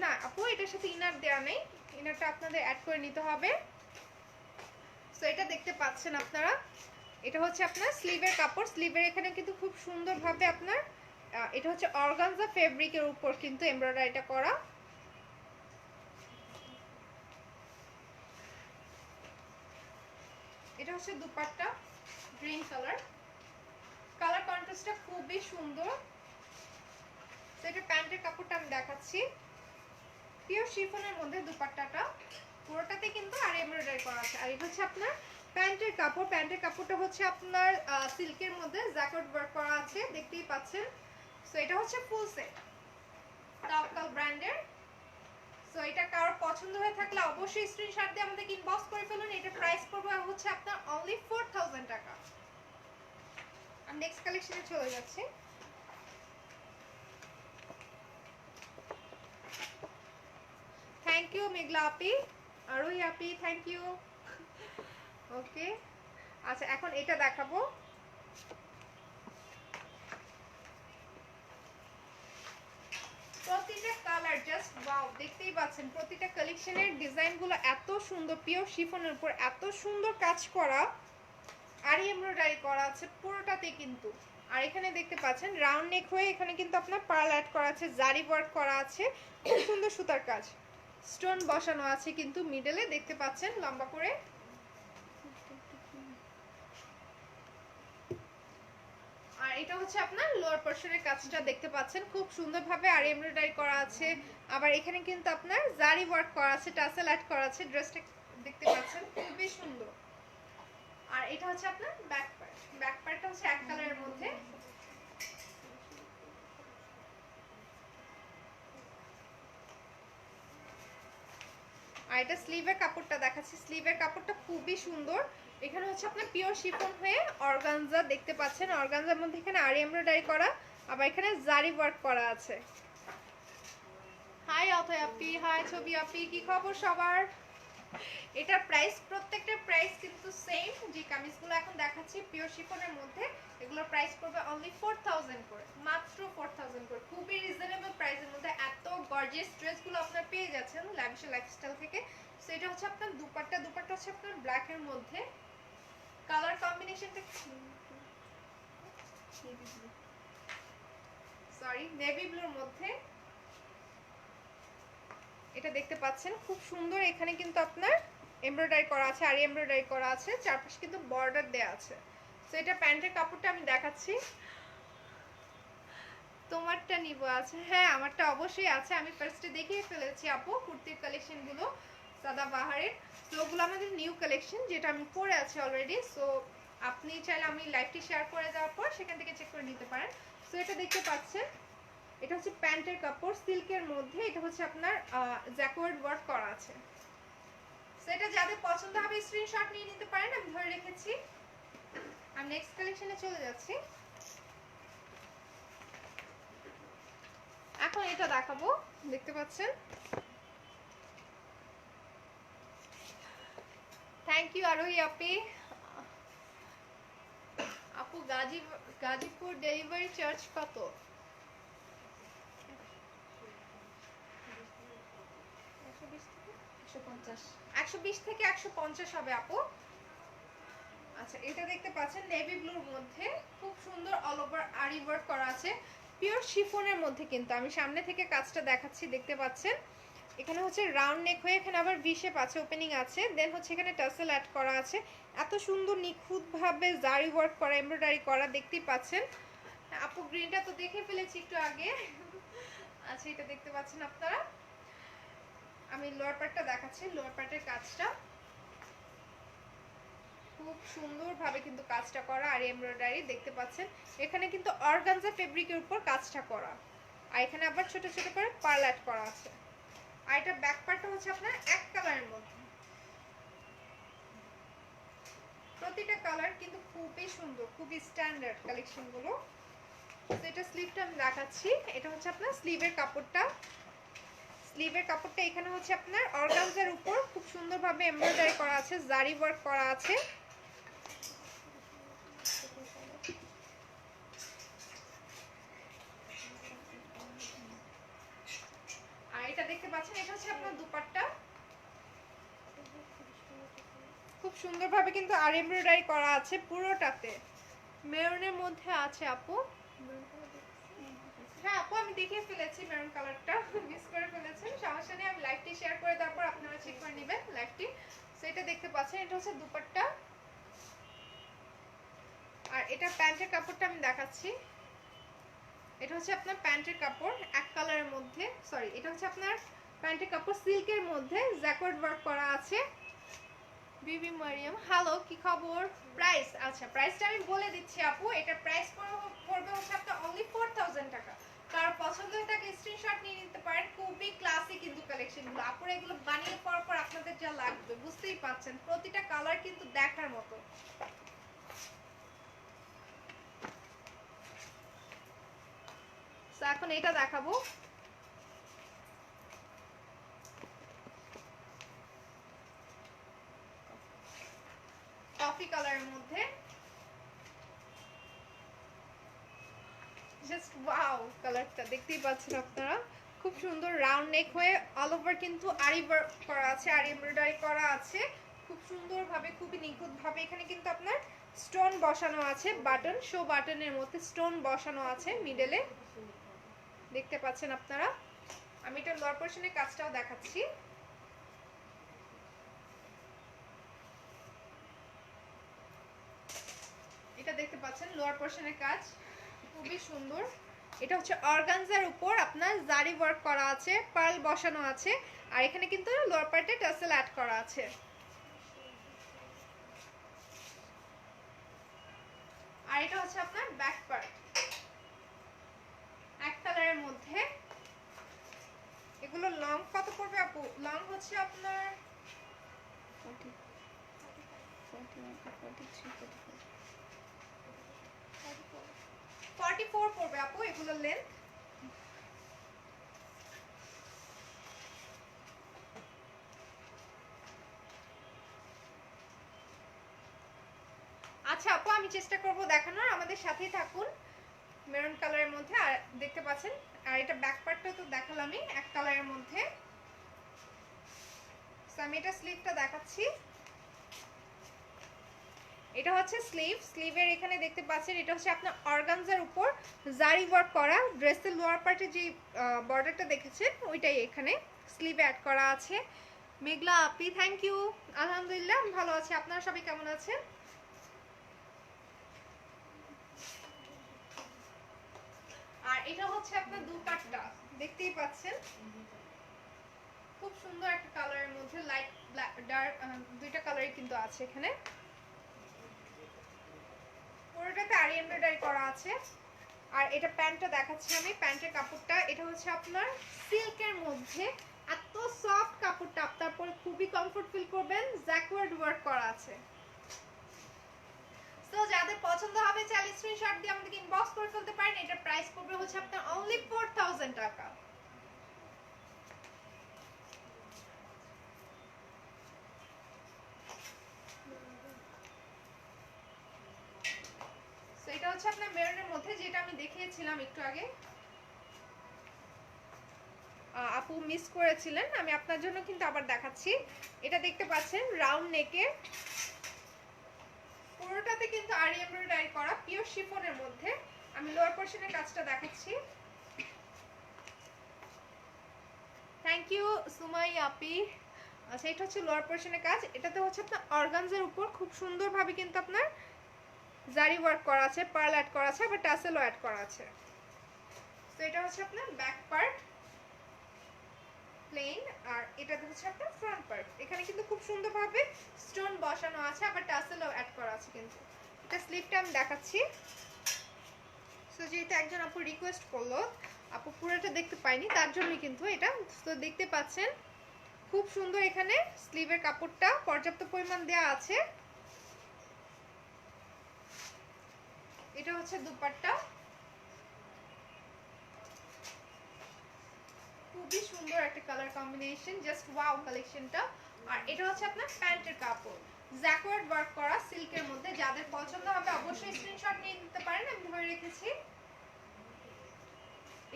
না আপু, এটার সাথে ইনার দেওয়া নেই, ইনারটা আপনাদের অ্যাড করে নিতে হবে। সো এটা দেখতে পাচ্ছেন আপনারা, এটা হচ্ছে আপনার স্লিভের কাপড়, স্লিভের এখানে কিন্তু খুব সুন্দরভাবে আপনার এটা হচ্ছে অর্গানজা ফেব্রিকের উপর কিন্তু এমব্রয়ডারিটা করা। এটা হচ্ছে দুপাট্টা, গ্রিন কালার, কালার কন্ট্রাস্টটা খুবই সুন্দর। তো এটা প্যান্টের কাপড়টা আমি দেখাচ্ছি, পিওর শিফনের মধ্যে দুপাট্টাটা পুরোটাতে কিন্তু আর এমব্রয়ডারি করা আছে। আর এটা হচ্ছে আপনার প্যান্টের কাপড়, প্যান্টের কাপড়টা হচ্ছে আপনার সিল্কের মধ্যে জ্যাকেট ওয়ার্ক করা আছে, দেখতেই পাচ্ছেন। সো এটা হচ্ছে ফুল সেট, তাওয়াক্কাল ব্র্যান্ডের। সো এটা কারোর পছন্দ হয়ে থাকলে অবশ্যই স্ক্রিনশট দিয়ে আমাদেরকে ইনবক্স করে ফেলুন। এটা প্রাইস পড়বে হচ্ছে আপনার অনলি 4000 টাকা। আমি নেক্সট কালেকশনে চলে যাচ্ছি। থ্যাংক ইউ মেঘলা আপি, আরোহী আপি, থ্যাংক ইউ। ওকে, আচ্ছা এখন এটা দেখাবো। প্রতিটা কালার জাস্ট ওয়াও, দেখতেই পাচ্ছেন প্রতিটা কালেকশনের ডিজাইনগুলো এত সুন্দর, পিওর শিফনের উপর এত সুন্দর কাজ করা, আরি এমব্রয়ডারি করা আছে পুরোটাতে কিন্তু। আর এখানে দেখতে পাচ্ছেন রাউন্ড নেক হয়ে এখানে কিন্তু আপনার পার্ল অ্যাড করা আছে, জারি ওয়ার্ক করা আছে, খুব সুন্দর সুতার কাজ, স্টোন বসানো আছে কিন্তু মিডলে, দেখতে পাচ্ছেন লম্বা করে। আর এটা হচ্ছে আপনার লোয়ার পোরশনের কাজটা, দেখতে পাচ্ছেন খুব সুন্দরভাবে আরি এমব্রয়ডারি করা আছে। আবার এখানে কিন্তু আপনার জারি ওয়ার্ক করা আছে, টাসেল অ্যাড করা আছে, ড্রেসটা দেখতে পাচ্ছেন খুবই সুন্দর। আর এটা হচ্ছে আপনার ব্যাক পার্ট, ব্যাক পার্টটা হচ্ছে এক কালারের মধ্যে। আর এটা স্লিভের কাপড়টা দেখাচ্ছি, স্লিভের কাপড়টা খুবই সুন্দর। এখানে হচ্ছে আপনার পিওর শিফন হয়ে অর্গানজা, দেখতে পাচ্ছেন অর্গানজার মধ্যে এখানে আরি এমব্রয়ডারি করা, আবার এখানে জারি ওয়ার্ক করা আছে। হাই অথয় আপি, হাই ছবি আপি, কি খবর সবার? এটার প্রাইস, প্রত্যেকটার প্রাইস কিন্তু সেম। যে কামিজগুলো এখন দেখাচ্ছি পিওর শিফনের মধ্যে, এগুলোর প্রাইস পড়বে অনলি 4000 করে, মাত্র 4000 করে, খুবই রিজনেবল প্রাইসের মধ্যে এত গর্জিয়াস ড্রেসগুলো আপনারা পেয়ে যাচ্ছেন ল্যাভিশ লাইফস্টাইল থেকে। সেটা হচ্ছে আপনার দুপাট্টা, দুপাট্টা হচ্ছে আপনার ব্ল্যাকের মধ্যে, কালার কম্বিনেশনটা সরি নেভি ব্লুর মধ্যে। এটা দেখতে পাচ্ছেন খুব সুন্দর, এখানে কিন্তু আপনার এমব্রয়ডারি করা আছে, আর এমব্রয়ডারি করা আছে, চারপাশে কিন্তু বর্ডার দেয়া আছে। তো এটা প্যান্টের কাপড়টা আমি দেখাচ্ছি। তোমারটা নিব? আছে, হ্যাঁ আমারটা অবশ্যই আছে। আমি ফার্স্টে দেখিয়ে ফেলেছি আপু কুর্তির কালেকশনগুলো সাদাবাহারের। তো ওগুলো আমাদের নিউ কালেকশন, যেটা আমি পরে আছি অলরেডি। সো আপনি চাইলে আমি লাইভটি শেয়ার করে দেওয়ার পর সেখান থেকে চেক করে নিতে পারেন। সো এটা দেখতে পাচ্ছেন, এটা হচ্ছে প্যান্টের কাপড় সিল্কের মধ্যে। এটা হচ্ছে আপনার জ্যাকওয়ার্ড ওয়ার্ক করা আছে। সেটা যাদের পছন্দ হবে স্ক্রিনশট নিয়ে নিতে পারেন, আমি ধরে রেখেছি। আমি নেক্সট কালেকশনে চলে যাচ্ছি। এখন এটা দেখাবো, দেখতে পাচ্ছেন। থ্যাংক ইউ আরোহী আপি। আপু গাজীপুর ডেলিভারি চার্জ কত? 120 থেকে 150 হবে আপু। আচ্ছা, এটা দেখতে পাচ্ছেন নেভি ব্লুর মধ্যে খুব সুন্দর অল ওভার আরি ওয়ার্ক করা আছে, পিওর শিফনের মধ্যে। কিন্তু আমি সামনে থেকে কাজটা দেখাচ্ছি, দেখতে পাচ্ছেন। এখানে হচ্ছে রাউন্ড নেক হয়ে এখানে আবার ভি শেপ আছে, ওপেনিং আছে, দেন হচ্ছে এখানে টাসেল অ্যাড করা আছে। এত সুন্দর নিখুঁতভাবে জারি ওয়ার্ক করা, এমব্রয়ডারি করা, দেখতেই পাচ্ছেন। আপু গ্রিনটা তো দেখে ফেলেছি একটু আগে। আচ্ছা, এটা দেখতে পাচ্ছেন আপনারা। আমি লোয়ার পার্টটা দেখাচ্ছি। লোয়ার পার্টের কাজটা খুব সুন্দরভাবে কিন্তু কাজটা করা, আর এমব্রয়ডারি দেখতে পাচ্ছেন। এখানে কিন্তু অর্গানজা ফেব্রিকের উপর কাজটা করা, আর এখানে আবার ছোট ছোট করে পার্ল অ্যাড করা আছে। আর এটা ব্যাক পার্টটা হচ্ছে আপনার এক কালারের মধ্যে। প্রতিটা কালার কিন্তু খুবই সুন্দর, খুবই স্ট্যান্ডার্ড কালেকশনগুলো। তো এটা স্লিভটা আমি দেখাচ্ছি। এটা হচ্ছে আপনার স্লিভের কাপড়টা। স্লিভের কাপড়টা এখানে হচ্ছে আপনার অর্গানজার উপর খুব সুন্দরভাবে এমব্রয়ডারি করা আছে, জারি ওয়ার্ক করা আছে। আর এটা দেখতে পাচ্ছেন, এটা হচ্ছে আপনার দুপাট্টা। খুব সুন্দরভাবে কিন্তু আর এমব্রয়ডারি করা আছে পুরোটাতে। মেরুনের মধ্যে আছে আপু। হ্যাঁ আপু, আমি দেখিয়ে ফেলেছি মেরুন কালারটা, মিস করে ফেলেছেন, সমস্যা নেই। আমি লাইভটি শেয়ার করে দেওয়ার পর আপনারা চেক করে নেবেন লাইভটি। সো এটা দেখতে পাচ্ছেন, এটা হচ্ছে দুপাট্টা। আর এটা প্যান্টের কাপড়টা আমি দেখাচ্ছি। এটা হচ্ছে আপনার প্যান্টের কাপড় এক কালারের মধ্যে, সরি এটা হচ্ছে আপনার প্যান্টের কাপড় সিল্কের মধ্যে জ্যাকওয়ার্ড ওয়ার্ক করা আছে। বিবি মারিয়াম, হ্যালো, কি খবর? প্রাইস, আচ্ছা প্রাইসটা আমি বলে দিচ্ছি আপু। এটা প্রাইস পড়বে হচ্ছে আপনার অনলি 4000 টাকা। কার পছন্দ হয় তাকে স্ক্রিনশট নিয়ে নিতে পারেন। খুবই ক্লাসি কিন্তু কালেকশনগুলো। আপুরা এগুলো বানিয়ে পরার পর আপনাদের যা লাগবে বুঝতেই পাচ্ছেন, প্রতিটা কালার কিন্তু দেখার মতো। তো এখন এটা দেখাবো। কফি কালারের মধ্যে, জাস্ট ওয়াও কালারটা দেখতেই পাচ্ছেন আপনারা। খুব সুন্দর রাউন্ড নেক হয়ে অল ওভার কিন্তু আরি ওয়ার্ক করা আছে, আর এমব্রয়ডারি করা আছে খুব সুন্দরভাবে, খুবই নিখুঁতভাবে। এখানে কিন্তু আপনার স্টোন বসানো আছে, বাটন শো বাটনের মধ্যে স্টোন বসানো আছে মিডলে, দেখতে পাচ্ছেন আপনারা। আমি এটা লোয়ার পোর্শনের কাজটাও দেখাচ্ছি। এটা দেখতে পাচ্ছেন লোয়ার পোর্শনের কাজ খুবই সুন্দর। এটা হচ্ছে অর্গানজার উপর আপনার জারি ওয়ার্ক করা আছে, পার্ল বসানো আছে, আর এখানে কিন্তু লোয়ার পার্টে টাসেল অ্যাড করা আছে। আর এটা হচ্ছে আপনার ব্যাক পার্ট এক কালারের মধ্যে। এগুলো লং কত পড়বে আপু? লং হচ্ছে আপনার 44 পড়বে আপু এগুলোর লেন্থ। আচ্ছা আপু, আমি চেষ্টা করব দেখানোর, আমাদের সাথেই থাকুন। মেরুন কালারের মধ্যে, আর দেখতে পাচ্ছেন, আর এটা ব্যাক পার্টটা তো দেখালামই এক কালারের মধ্যে। আমি এটা স্লিভটা দেখাচ্ছি। এটা হচ্ছে স্লিভ। স্লিভের এখানে দেখতে পাচ্ছেন, এটা হচ্ছে আপনার অর্গানজার উপর জারি ওয়ার্ক করা। ড্রেসের লোয়ার পার্টে যে বর্ডারটা দেখেছেন ওইটাই এখানে স্লিভে অ্যাড করা আছে। মেঘলা আপি থ্যাংক ইউ। আলহামদুলিল্লাহ আমি ভালো আছি, আপনারা সবাই কেমন আছেন? আর এটা হচ্ছে আপনার দুপাট্টা, দেখতেই পাচ্ছেন খুব সুন্দর একটা কালারের মধ্যে, লাইট ডার্ক দুইটা কালারই কিন্তু আছে এখানে। পুরোটাতে আরি এমব্রয়ডারি করা আছে। আর এটা প্যান্টটা দেখাচ্ছি আমি, প্যান্টের কাপড়টা এটা হচ্ছে আপনার সিল্কের মধ্যে, এত সফট কাপড়টা, আপনার পরে খুবই কমফোর্ট ফিল করবেন, জ্যাকওয়ার্ড ওয়ার্ক করা আছে। তো যাদের পছন্দ হবে চাইলে স্ক্রিনশট দিয়ে আমাদেরকে ইনবক্স করে ফেলতে পারেন। এটার প্রাইস পড়বে হচ্ছে আপনার অনলি 4000 টাকা। সো এটা হচ্ছে আপনার মেরুনের মধ্যে, যেটা আমি দেখিয়েছিলাম একটু আগে, আপু মিস করেছিলেন, আমি আপনার জন্য কিন্তু আবার দেখাচ্ছি। এটা দেখতে পাচ্ছেন রাউন্ড নেকে, পুরোটাতে কিন্তু আরি এমব্রয়ডারি করা, পিওর শিফনের মধ্যে। আমি লোয়ার পোরশনের কাজটা দেখাচ্ছি। থ্যাংক ইউ সুমাই আপি। আচ্ছা এটা হচ্ছে লোয়ার পোরশনের কাজ, এটাতে হচ্ছে আপনার অর্গানজার উপর খুব সুন্দরভাবে কিন্তু আপনার জারি ওয়ার্ক করা আছে, পার্ল অ্যাড করা আছে, আবার টাসেলও অ্যাড করা আছে। তো এটা হচ্ছে আপনার ব্যাক পার্ট প্লেন, আর এটাতে হচ্ছে আপনার ফ্রন্ট পার্ট। এখানে কিন্তু খুব সুন্দরভাবে স্টোন বসানো আছে, আবার টাসেলও অ্যাড করা আছে কিন্তু। এটা স্লিভটা আমি দেখাচ্ছি। সো যেটা একজন আপু রিকোয়েস্ট করলো, আপু পুরোটা দেখতে পাইনি, তার জন্যই কিন্তু এটা। তো দেখতে পাচ্ছেন খুব সুন্দর, এখানে স্লিভের কাপড়টা পর্যাপ্ত পরিমাণ দেয়া আছে। এটা হচ্ছে দুপাট্টা, খুবই সুন্দর একটা কালার কম্বিনেশন, জাস্ট ওয়াও কালেকশনটা। আর এটা হচ্ছে আপনার প্যান্টের কাপড়, জ্যাকওয়ার্ড ওয়ার্ক করা সিল্কের মধ্যে। যাদের পছন্দ হবে অবশ্যই স্ক্রিনশট নিয়ে নিতে পারেন, আমি ধরে রেখেছি।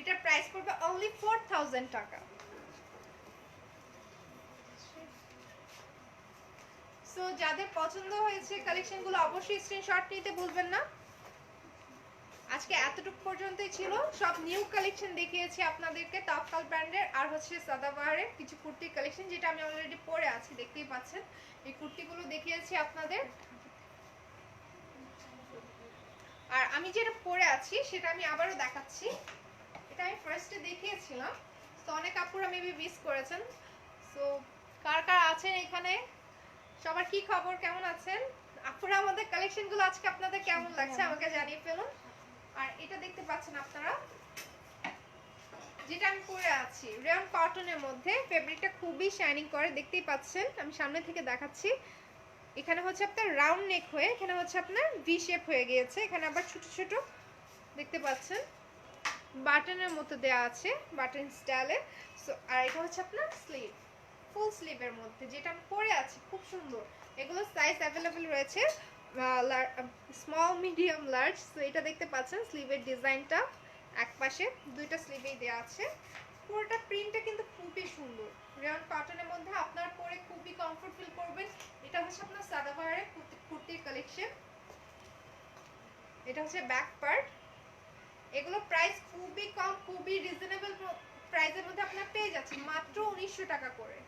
এটার প্রাইস পড়বে অনলি 4000 টাকা। সো যাদের পছন্দ হয়েছে কালেকশনগুলো অবশ্যই স্ক্রিনশট নিতে ভুলবেন না। আজকে এতটুকু পর্যন্তই ছিল, সব নিউ কালেকশন দেখিয়েছি আপনাদেরকে, তাওয়াক্কাল ব্র্যান্ডের আর হচ্ছে সাদাবাহারের কিছু কুর্তির কালেকশন, যেটা আমি অলরেডি পরে আছি, দেখতেই পাচ্ছেন। এই কুর্তিগুলো দেখিয়েছি আপনাদের। আর আমি যেটা পরে আছি সেটা আমি আবারও দেখাচ্ছি। এটা আমি ফার্স্টে দেখিয়েছিলাম, তো অনেক আপুরা মেবি মিস করেছেন। সো কার কার আছেন এখানে, সবার কি খবর, কেমন আছেন আপুরা? আমাদের কালেকশনগুলো আজকে আপনাদের কেমন লাগছে আমাকে জানিয়ে ফেলুন। আর এটা দেখতে পাচ্ছেন আপনারা, যেটা আমি পরে আছি রেয়ন কটনের মধ্যে, ফেব্রিকটা খুবই শাইনিং করে, দেখতেই পাচ্ছেন। আমি সামনে থেকে দেখাচ্ছি। এখানে হচ্ছে আপনার রাউন্ড নেক হয়ে, এখানে হচ্ছে আপনার ভি শেপ হয়ে গিয়েছে, এখানে আবার ছোট ছোট দেখতে পাচ্ছেন বাটনের মতো দেয়া আছে, বাটন স্টাইলে। সো আর এটা হচ্ছে আপনার স্লিভ, ফুল স্লিভের মধ্যে, যেটা আমি পরে আছি, খুব সুন্দর। এগুলো সাইজ অ্যাভেলেবেল রয়েছে, স্মল মিডিয়াম লার্জ। সো এটা দেখতে পাচ্ছেন স্লিভের ডিজাইনটা, এক পাশে দুইটা স্লিভেই দেওয়া আছে। পুরোটা প্রিন্টটা কিন্তু খুবই সুন্দর, রেয়ন কটনের মধ্যে, আপনার পরে খুবই কমফোর্ট ফিল করবেন। এটা হচ্ছে আপনার সাদাবাহারের কুর্তির কালেকশন। এটা হচ্ছে ব্যাক পার্ট। এগুলো প্রাইস খুবই কম, খুবই রিজনেবল প্রাইসের মধ্যে আপনারা পেয়ে যাচ্ছেন, মাত্র 1900 টাকা করে।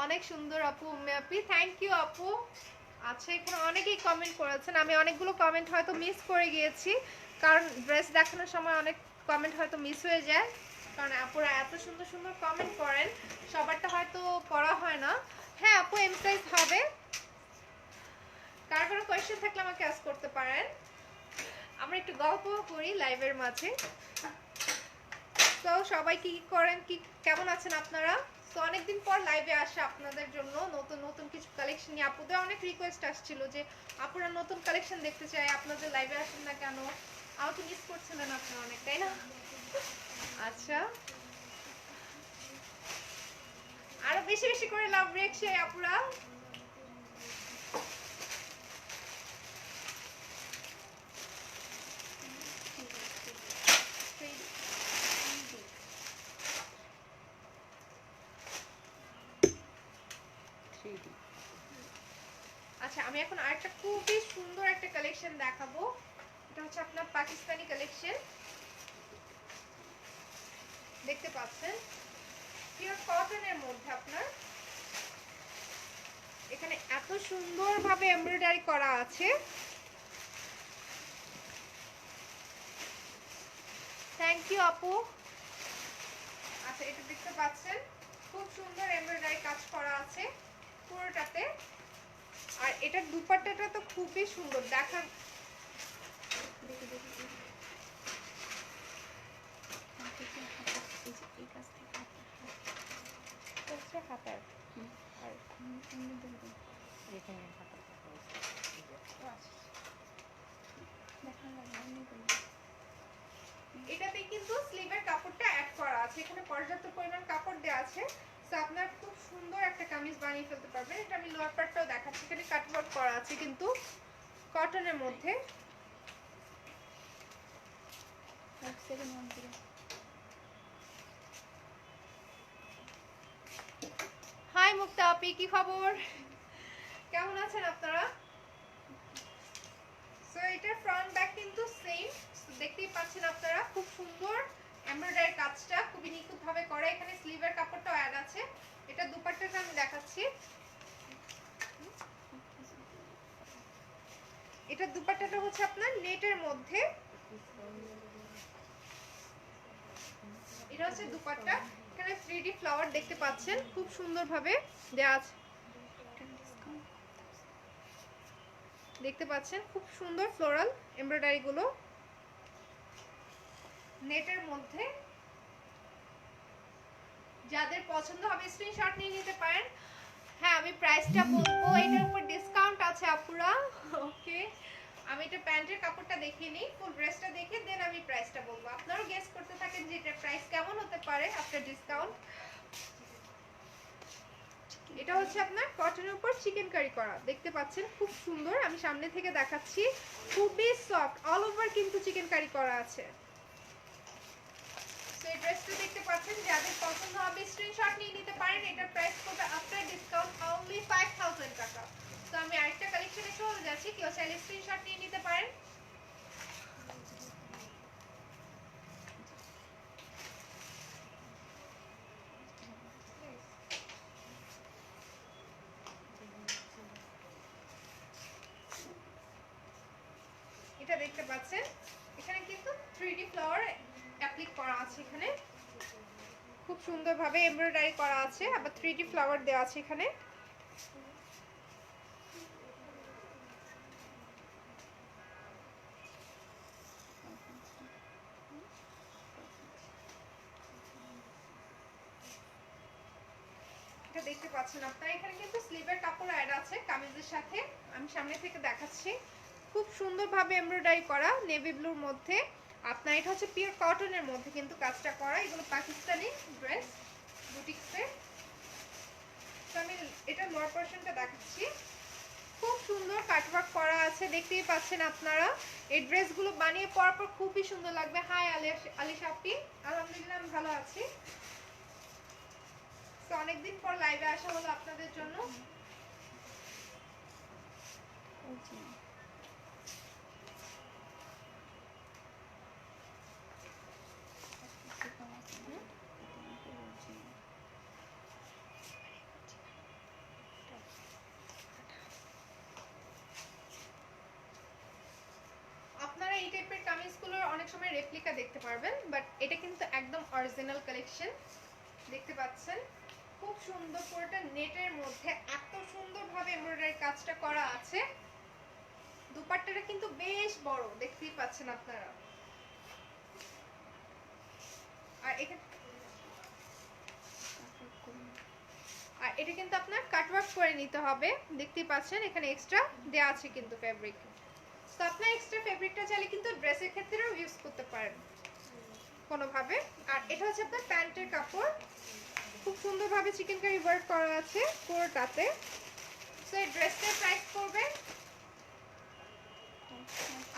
অনেক সুন্দর আপু, উম্মে আপি থ্যাংক ইউ আপু। আচ্ছা এখানে অনেকেই কমেন্ট করেছেন, আমি অনেকগুলো কমেন্ট হয়তো মিস করে গিয়েছি, কারণ ড্রেস দেখানোর সময় অনেক কমেন্ট হয়তো মিস হয়ে যায়, কারণ আপুরা এত সুন্দর সুন্দর কমেন্ট করেন, সবারটা হয়তো পড়া হয় না। হ্যাঁ আপু এম সাইজ হবে, কার কোনো কোয়েশ্চেন থাকলে আমাকে আস্ক করতে পারেন, আমরা একটু গল্প করি লাইভের মাঝে। তো সবাই কি করেন, কি কেমন আছেন আপনারা? তো অনেকদিন পর লাইভে আসা আপনাদের জন্য নতুন নতুন কিছু কালেকশন নিয়ে। আপুদের অনেক রিকোয়েস্ট আসছিল যে আপুরা নতুন কালেকশন দেখতে চাই, আপনাদের লাইভে আসেন না কেন, আমাকে মিস করছিলেন আপনারা অনেক, তাই না? আচ্ছা আরো বেশি বেশি করে লাভ রেক চাই আপুরা। আচ্ছা আমি এখন আরেকটা খুবই সুন্দর একটা কালেকশন দেখাবো, এটা হচ্ছে আপনার পাকিস্তানি কালেকশন। দেখতে পাচ্ছেন পিওর কটনের মধ্যে আপনার এখানে এত সুন্দরভাবে এমব্রয়ডারি করা আছে। থ্যাংক ইউ আপু। আচ্ছা, এটা দেখতে পাচ্ছেন খুব সুন্দর এমব্রয়ডারি কাজ করা আছে পুরোটাতে। আর এটার দুপাট্টাটা তো খুবই সুন্দর, দেখান। হাতার আর এটাতে কিন্তু স্লিভের কাপড়টা অ্যাড করা আছে, এখানে পর্যাপ্ত পরিমাণ কাপড় দেওয়া আছে। তো আপনার খুব সুন্দর একটা কামিজ বানিয়ে ফেলতে পারবেন। এটা আমি লোয়ার পার্টটাও দেখাচ্ছি, এখানে কাটওয়ার্ক করা আছে কিন্তু কটনের মধ্যে। হাই মুক্তা আপি, কি খবর, কেমন আছেন আপনারা? সো এটার ফ্রন্ট ব্যাক কিন্তু সেম, দেখতেই পাচ্ছেন আপনারা। খুব সুন্দর এমব্রয়ডারি কাজটা খুবই নিখুঁতভাবে করা। এখানে স্লিভের কাপড়টাও অ্যাড আছে। এটা দুপাট্টাটা আমি দেখাচ্ছি। এটা দুপাট্টাটা হচ্ছে আপনার নেটের মধ্যে। এটা হচ্ছে দুপাট্টা। এখানে 3D ফ্লাওয়ার দেখতে পাচ্ছেন, খুব সুন্দরভাবে দেওয়া আছে। দেখতে পাচ্ছেন খুব সুন্দর ফ্লোরাল এমব্রয়ডারি গুলো নেটের মধ্যে। যাদের পছন্দ হবে স্ক্রিনশট নিয়ে নিতে পারেন। হ্যাঁ, আমি প্রাইসটা বলবো, এটার উপর ডিসকাউন্ট আছে আপুরা। ওকে, আমি এটা প্যান্টের কাপড়টা দেখিয়ে নিই, ফুল ড্রেসটা দেখে দেন আমি প্রাইসটা বলবো। আপনারাও গেস করতে থাকেন যে এটার প্রাইস কেমন হতে পারে আফটার ডিসকাউন্ট। এটা হচ্ছে আপনার কটনের উপর চিকেন কারি করা, দেখতে পাচ্ছেন খুব সুন্দর। আমি সামনে থেকে দেখাচ্ছি, খুবই সফট, অল ওভার কিন্তু চিকেন কারি করা আছে। সো এই ড্রেসটা দেখতে পাচ্ছেন, যাদের পছন্দ হবে স্ক্রিনশট নিয়ে নিতে পারেন। এটার প্রাইস পড়বে আফটার ডিসকাউন্ট অনলি 5000 টাকা। তো আমি আরেকটা কালেকশনে চলে যাচ্ছি, কেউ চাইলে স্ক্রিনশট নিয়ে নিতে পারেন। এটা দেখতে পাচ্ছেন, এখানে কিন্তু 3D ফ্লাওয়ার অ্যাপ্লিক করা আছে। এখানে খুব সুন্দরভাবে এমব্রয়ডারি করা আছে, আবার 3D ফ্লাওয়ার দেওয়া আছে এখানে। এটা দেখতে পাচ্ছেন আপনারা, এখানে কিন্তু স্লিভের কাপড় অ্যাড আছে কামিজের সাথে। আমি সামনে থেকে দেখাচ্ছি, খুব সুন্দরভাবে এমব্রয়ডারি করা নেভি ব্লুর মধ্যে। আপনার এটা হচ্ছে পিওর কটনের মধ্যে কিন্তু কাজটা করা। এগুলো পাকিস্তানি ড্রেস বুটিক্সে। তো আমি এটা লোয়ার পোরশনটা দেখাচ্ছি, খুব সুন্দর কাটওয়ার্ক করা আছে, দেখতেই পাচ্ছেন আপনারা। এই ড্রেসগুলো বানিয়ে পরার পর খুবই সুন্দর লাগবে। হাই আলিশা আপি, আলহামদুলিল্লাহ আমি ভালো আছি। তো অনেকদিন পর লাইভে আসা হলো আপনাদের জন্য। আপনারা এই টাইপের কামিজগুলোর অনেক সময় রেপ্লিকা দেখতে পারবেন, বাট এটা কিন্তু একদম অরিজিনাল কালেকশন। দেখতে পাচ্ছেন খুব সুন্দর, পুরোটা নেটের মধ্যে এত সুন্দরভাবে এমব্রয়ডারি কাজটা করা আছে। দুপাট্টাটা কিন্তু বেশ বড়, দেখতেই পাচ্ছেন আপনারা। আর এটা কিন্তু আপনার কাটওয়ার্ক করে নিতে হবে, দেখতেই পাচ্ছেন এখানে এক্সট্রা দেওয়া আছে কিন্তু ফেব্রিক। তো আপনার এক্সট্রা ফেব্রিকটা চাইলে কিন্তু ড্রেসের ক্ষেত্রেও ইউজ করতে পারেন কোনোভাবে। আর এটা হচ্ছে আপনার প্যান্টের কাপড়, খুব সুন্দরভাবে চিকেন কারি ওয়ার্ক করা আছে পুরোটাতে। সো এই ড্রেসটার প্রাইস পড়বে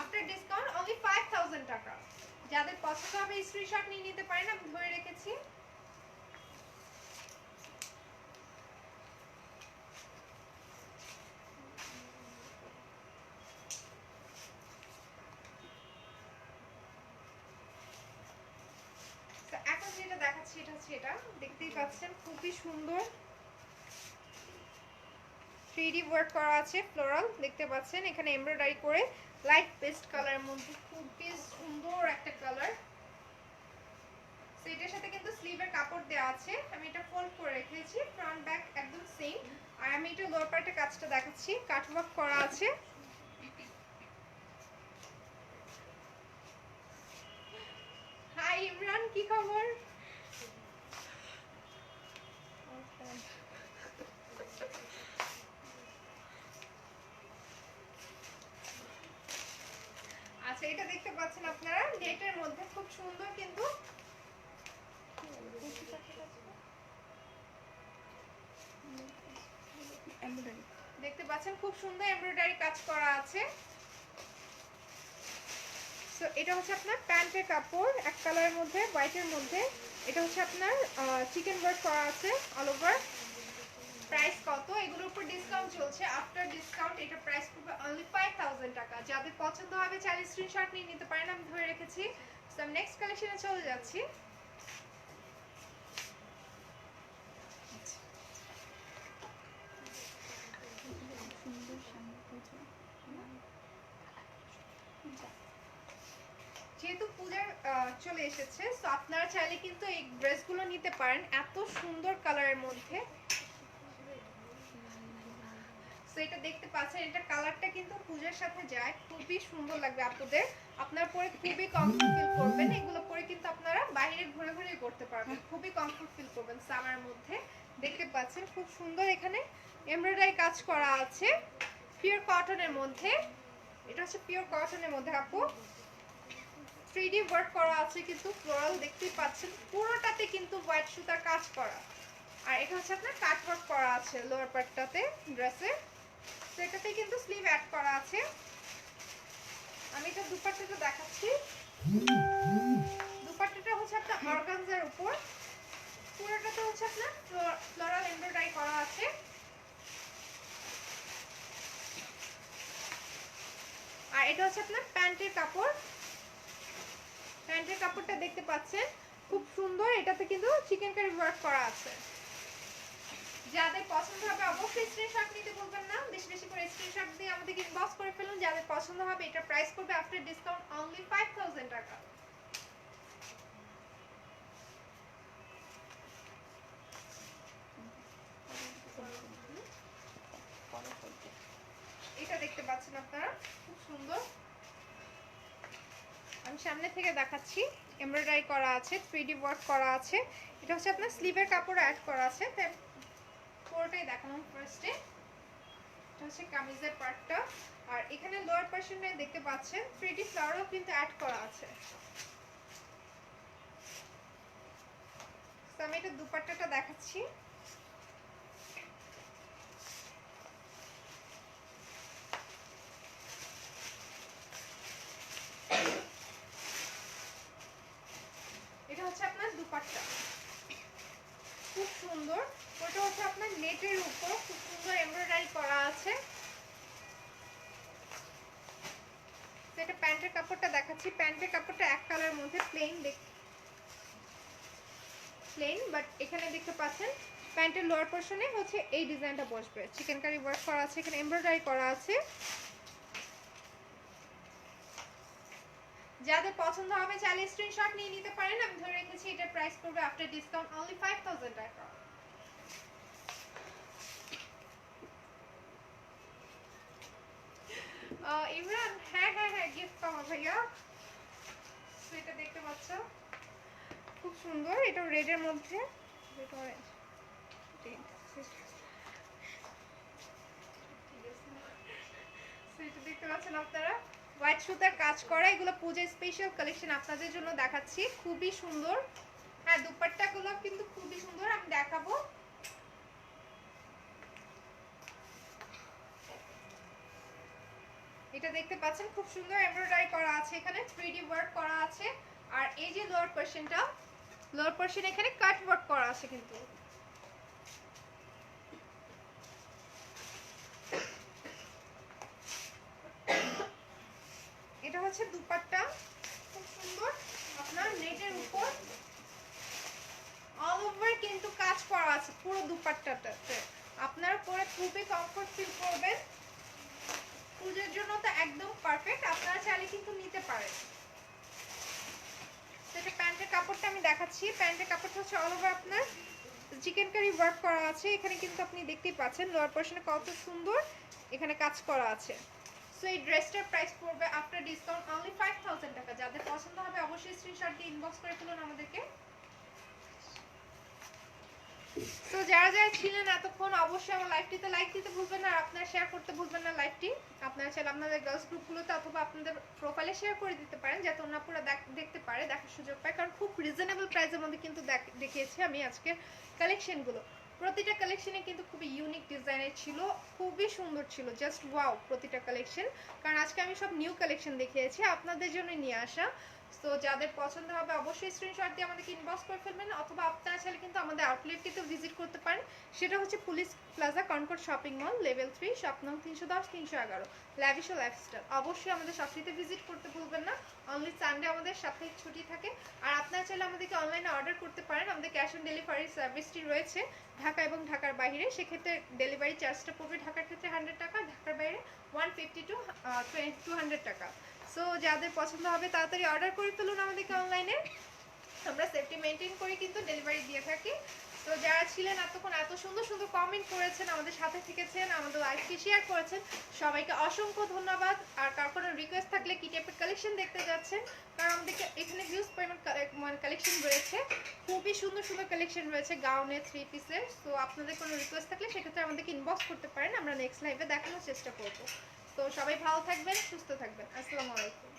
আফটার ডিসকাউন্ট অনলি 5000 টাকা। যাদের পছন্দ হবে স্ক্রিনশট নিয়ে নিতে পারেন, আমি ধরে রেখেছি। এখন যেটা দেখা এটা দেখতেই পাচ্ছেন খুবই সুন্দর 3D ওয়ার্ক করা আছে ফ্লোরাল দেখতে পাচ্ছেন এখানে এমব্রয়ডারি করে লাইট পেস্ট কালারের মধ্যে খুবই সুন্দর একটা কালার সো এটার সাথে কিন্তু স্লিভের কাপড় দেওয়া আছে আমি এটা ফোল্ড করে রেখেছি ফ্রন্ট ব্যাক একদম সেম আর আমি এটা লোয়ার পার্টের কাজটা দেখাচ্ছি কাটওয়ার্ক করা আছে হাই ইমরান কি খবর আচ্ছা এটা দেখতে পাচ্ছেন আপনারা নেটের মধ্যে খুব সুন্দর কিন্তু দেখতে পাচ্ছেন খুব সুন্দর এমব্রয়ডারি কাজ করা আছে সো এটা হচ্ছে আপনার প্যান্টের কাপড় এক কালারের মধ্যে হোয়াইটের মধ্যে এটা হচ্ছে আপনার চিকেন ওয়ার্ক করা আছে অল ওভার প্রাইস কত এগুলোর উপর ডিসকাউন্ট চলছে আফটার ডিসকাউন্ট এটা প্রাইস পড়বে অনলি 5000 টাকা যাদের পছন্দ হবে চাইলে স্ক্রিনশট নিয়ে নিতে পারেন আমি ধরে রেখেছি সো আমি নেক্সট কালেকশনে চলে যাচ্ছি যেহেতু পূজার চলে এসেছে সো আপনারা চাইলে কিন্তু এই ড্রেসগুলো নিতে পারেন এত সুন্দর কালারের মধ্যে সো এটা দেখতে পাচ্ছেন এটা কালারটা কিন্তু পূজার সাথে যায় খুবই সুন্দর লাগবে আপনাদের আপনারা পরে খুবই কমফর্ট ফিল করবেন এগুলো পরে কিন্তু আপনারা বাইরে ঘুরে ঘুরে করতে পারবেন খুবই কমফর্ট ফিল করবেন সামারের মধ্যে দেখতে পাচ্ছেন খুব সুন্দর এখানে এমব্রয়ডারি কাজ করা আছে পিওর কটনের মধ্যে এটা হচ্ছে পিওর কটনের মধ্যে আপু 3D ওয়ার্ক করা আছে কিন্তু ফ্লোরাল দেখতেই পাচ্ছেন পুরোটাতে কিন্তু হোয়াইট সুতার কাজ করা আর এটা হচ্ছে আপনার কাট ওয়ার্ক করা আছে লোয়ার পার্টটাতে ড্রেসে সেটাতে কিন্তু স্লিভ অ্যাড করা আছে আমি এটা দুপাট্টাটা দেখাচ্ছি দুপাট্টাটা হচ্ছে আপনার অর্গানজার উপর পুরোটাতে হচ্ছে আপনার ফ্লোরাল এমব্রয়ডারি করা আছে আর এটা হচ্ছে আপনার প্যান্টের কাপড় প্যান্টের কাপড়টা দেখতে পাচ্ছেন খুব সুন্দর এটাতে কিন্তু চিকেন কারি ওয়ার্ক করা আছে যাদের পছন্দ হবে অবশ্যই স্ক্রিনশট নিতে ভুলবেন না বেশি বেশি করে স্ক্রিনশট দিয়ে আমাদের ইনবক্স করে ফেলুন যাদের পছন্দ হবে এটা প্রাইস পড়বে আফটার ডিসকাউন্ট অনলি 5000 টাকা এটা দেখতে পাচ্ছেন আপনারা খুব সুন্দর আমি সামনে থেকে দেখাচ্ছি এমব্রয়ডারি করা আছে 3D ওয়ার্ক করা আছে এটা হচ্ছে আপনার স্লিভের কাপড় অ্যাড করা আছে তাই পুরোটাই দেখানো ফার্স্টে এটা হচ্ছে কামিজের পার্টটা আর এখানে লোয়ার পোরশনে দেখতে পাচ্ছেন 3D ফ্লাওয়ারও কিন্তু অ্যাড করা আছে তো আমি এটা দুপাট্টাটা দেখাচ্ছি এটা হচ্ছে আপনার দুপাট্টা খুব সুন্দর ওটা হচ্ছে আপনার নেটের উপর খুব সুন্দর এমব্রয়ডারি করা আছে এটা প্যান্টের কাপড়টা দেখাচ্ছি প্যান্টের কাপড়টা এক কালারের মধ্যে প্লেন বাট এখানে দেখতে পাচ্ছেন প্যান্টের লোয়ার পোরশনে হচ্ছে এই ডিজাইনটা বসবে চিকেন কারি ওয়ার্ক করা আছে এখানে এমব্রয়ডারি করা আছে যাদের পছন্দ হবে চাইলে স্ক্রিনশট নিয়ে নিতে পারেন আমি ধরে রেখেছি এটার প্রাইস পড়বে আফটার ডিসকাউন্ট অনলি 5000 টাকা ইমরান হ্যাঁ হ্যাঁ হ্যাঁ গিফট পাওয়া ভাইয়া এটা দেখতে পাচ্ছ খুব সুন্দর এটা রেডের মধ্যে এটা অরেঞ্জ এটা দেখতে পাচ্ছেন আপনারা হোয়াইট সুতার কাজ করা এগুলো পূজা স্পেশাল কালেকশন আপনাদের জন্য দেখাচ্ছি খুবই সুন্দর হ্যাঁ দুপাট্টাগুলো কিন্তু খুবই সুন্দর আমি দেখাবো এটা দেখতে পাচ্ছেন খুব সুন্দর এমব্রয়ডারি করা আছে এখানে 3D ওয়ার্ক করা আছে আর এই যে লোয়ার পোরশন এখানে কাট ওয়ার্ক করা আছে কিন্তু এটা হচ্ছে দুপাট্টা খুব সুন্দর আপনার নেটের উপর অল দুপাট্টাটাতে আপনারা পরে খুবই কমফোর্ট ফিল করবেন। পূজার জন্য তো একদম পারফেক্ট, আপনারা চাইলে কিন্তু নিতে পারেন। এটা প্যান্টের কাপড়টা আমি দেখাচ্ছি। প্যান্টের কাপড়টা হচ্ছে অল ওভার আপনার চিকেন কারি ওয়ার্ক করা আছে। এখানে কিন্তু আপনি দেখতেই পাচ্ছেন লোয়ার পোর্শনে কত সুন্দর এখানে কাজ করা আছে। সো এই ড্রেসটার প্রাইস পড়বে আফটার ডিসকাউন্ট অনলি 5000 টাকা। যাদের পছন্দ হবে অবশ্যই স্ক্রিনশট দিয়ে ইনবক্স করে ফেলুন আমাদেরকে। তো যারা যারা ছিলেন এতক্ষণ অবশ্যই আমার লাইভটিতে লাইক দিতে ভুলবেন না, আর আপনারা শেয়ার করতে ভুলবেন না লাইভটি। আপনারা চাইলে আপনাদের গার্লস গ্রুপগুলোতে অথবা আপনাদের প্রোফাইলে শেয়ার করে দিতে পারেন, যাতে অন্য পুরো দেখতে পারে, দেখার সুযোগ পায়। কারণ খুব রিজনেবল প্রাইসের মধ্যে কিন্তু দেখিয়েছি আমি আজকে কালেকশনগুলো। প্রতিটা কালেকশনে কিন্তু খুবই ইউনিক ডিজাইনের ছিল, খুবই সুন্দর ছিল, জাস্ট ওয়াও প্রতিটা কালেকশন। কারণ আজকে আমি সব নিউ কালেকশন দেখিয়েছি আপনাদের জন্য নিয়ে আসা। তো যাদের পছন্দ হবে অবশ্যই স্ক্রিনশট দিয়ে আমাদেরকে ইনবক্স করে ফেলবেন, অথবা আপনারা চাইলে কিন্তু আমাদের আউটলেটটিতে ভিজিট করতে পারেন। সেটা হচ্ছে Police Plaza Concord shopping mall, level 3, shop নং 310 311, ল্যাভিশ লাইফস্টাইল। অবশ্যই আমাদের শপটিতে ভিজিট করতে ভুলবেন না। অনলি সানডে আমাদের সাপ্তাহিক ছুটি থাকে। আর আপনারা চাইলে আমাদেরকে অনলাইনে অর্ডার করতে পারেন। আমাদের ক্যাশ অন ডেলিভারি সার্ভিসটি রয়েছে ঢাকা এবং ঢাকার বাইরে। সেক্ষেত্রে ডেলিভারি চার্জটা পড়বে ঢাকার ক্ষেত্রে 100 টাকা, ঢাকার বাইরে 150 to 200 টাকা। সো যাদের পছন্দ হবে তাড়াতাড়ি অর্ডার করে ফেলুন আমাদেরকে অনলাইনে। আমরা সেফটি মেনটেন করে কিন্তু ডেলিভারি দিয়ে থাকি। তো যারা ছিলেন এতক্ষণ এত সুন্দর সুন্দর কমেন্ট করেছেন, আমাদের সাথে থেকেছেন, আমাদের লাইভটি শেয়ার করেছেন, সবাইকে অসংখ্য ধন্যবাদ। আর কার কোনো রিকোয়েস্ট থাকলে কি টাইপের কালেকশন দেখতে যাচ্ছেন, কারণ আমাদেরকে এখানে হিউজ পরিমাণ কালেকশন রয়েছে, খুবই সুন্দর সুন্দর কালেকশন রয়েছে গাউনের, 3 পিসের। সো আপনাদের কোনো রিকোয়েস্ট থাকলে সেক্ষেত্রে আমাদেরকে ইনবক্স করতে পারেন, আমরা নেক্সট লাইভে দেখানোর চেষ্টা করব। তো সবাই ভালো থাকবেন, সুস্থ থাকবেন। আসসালামু আলাইকুম।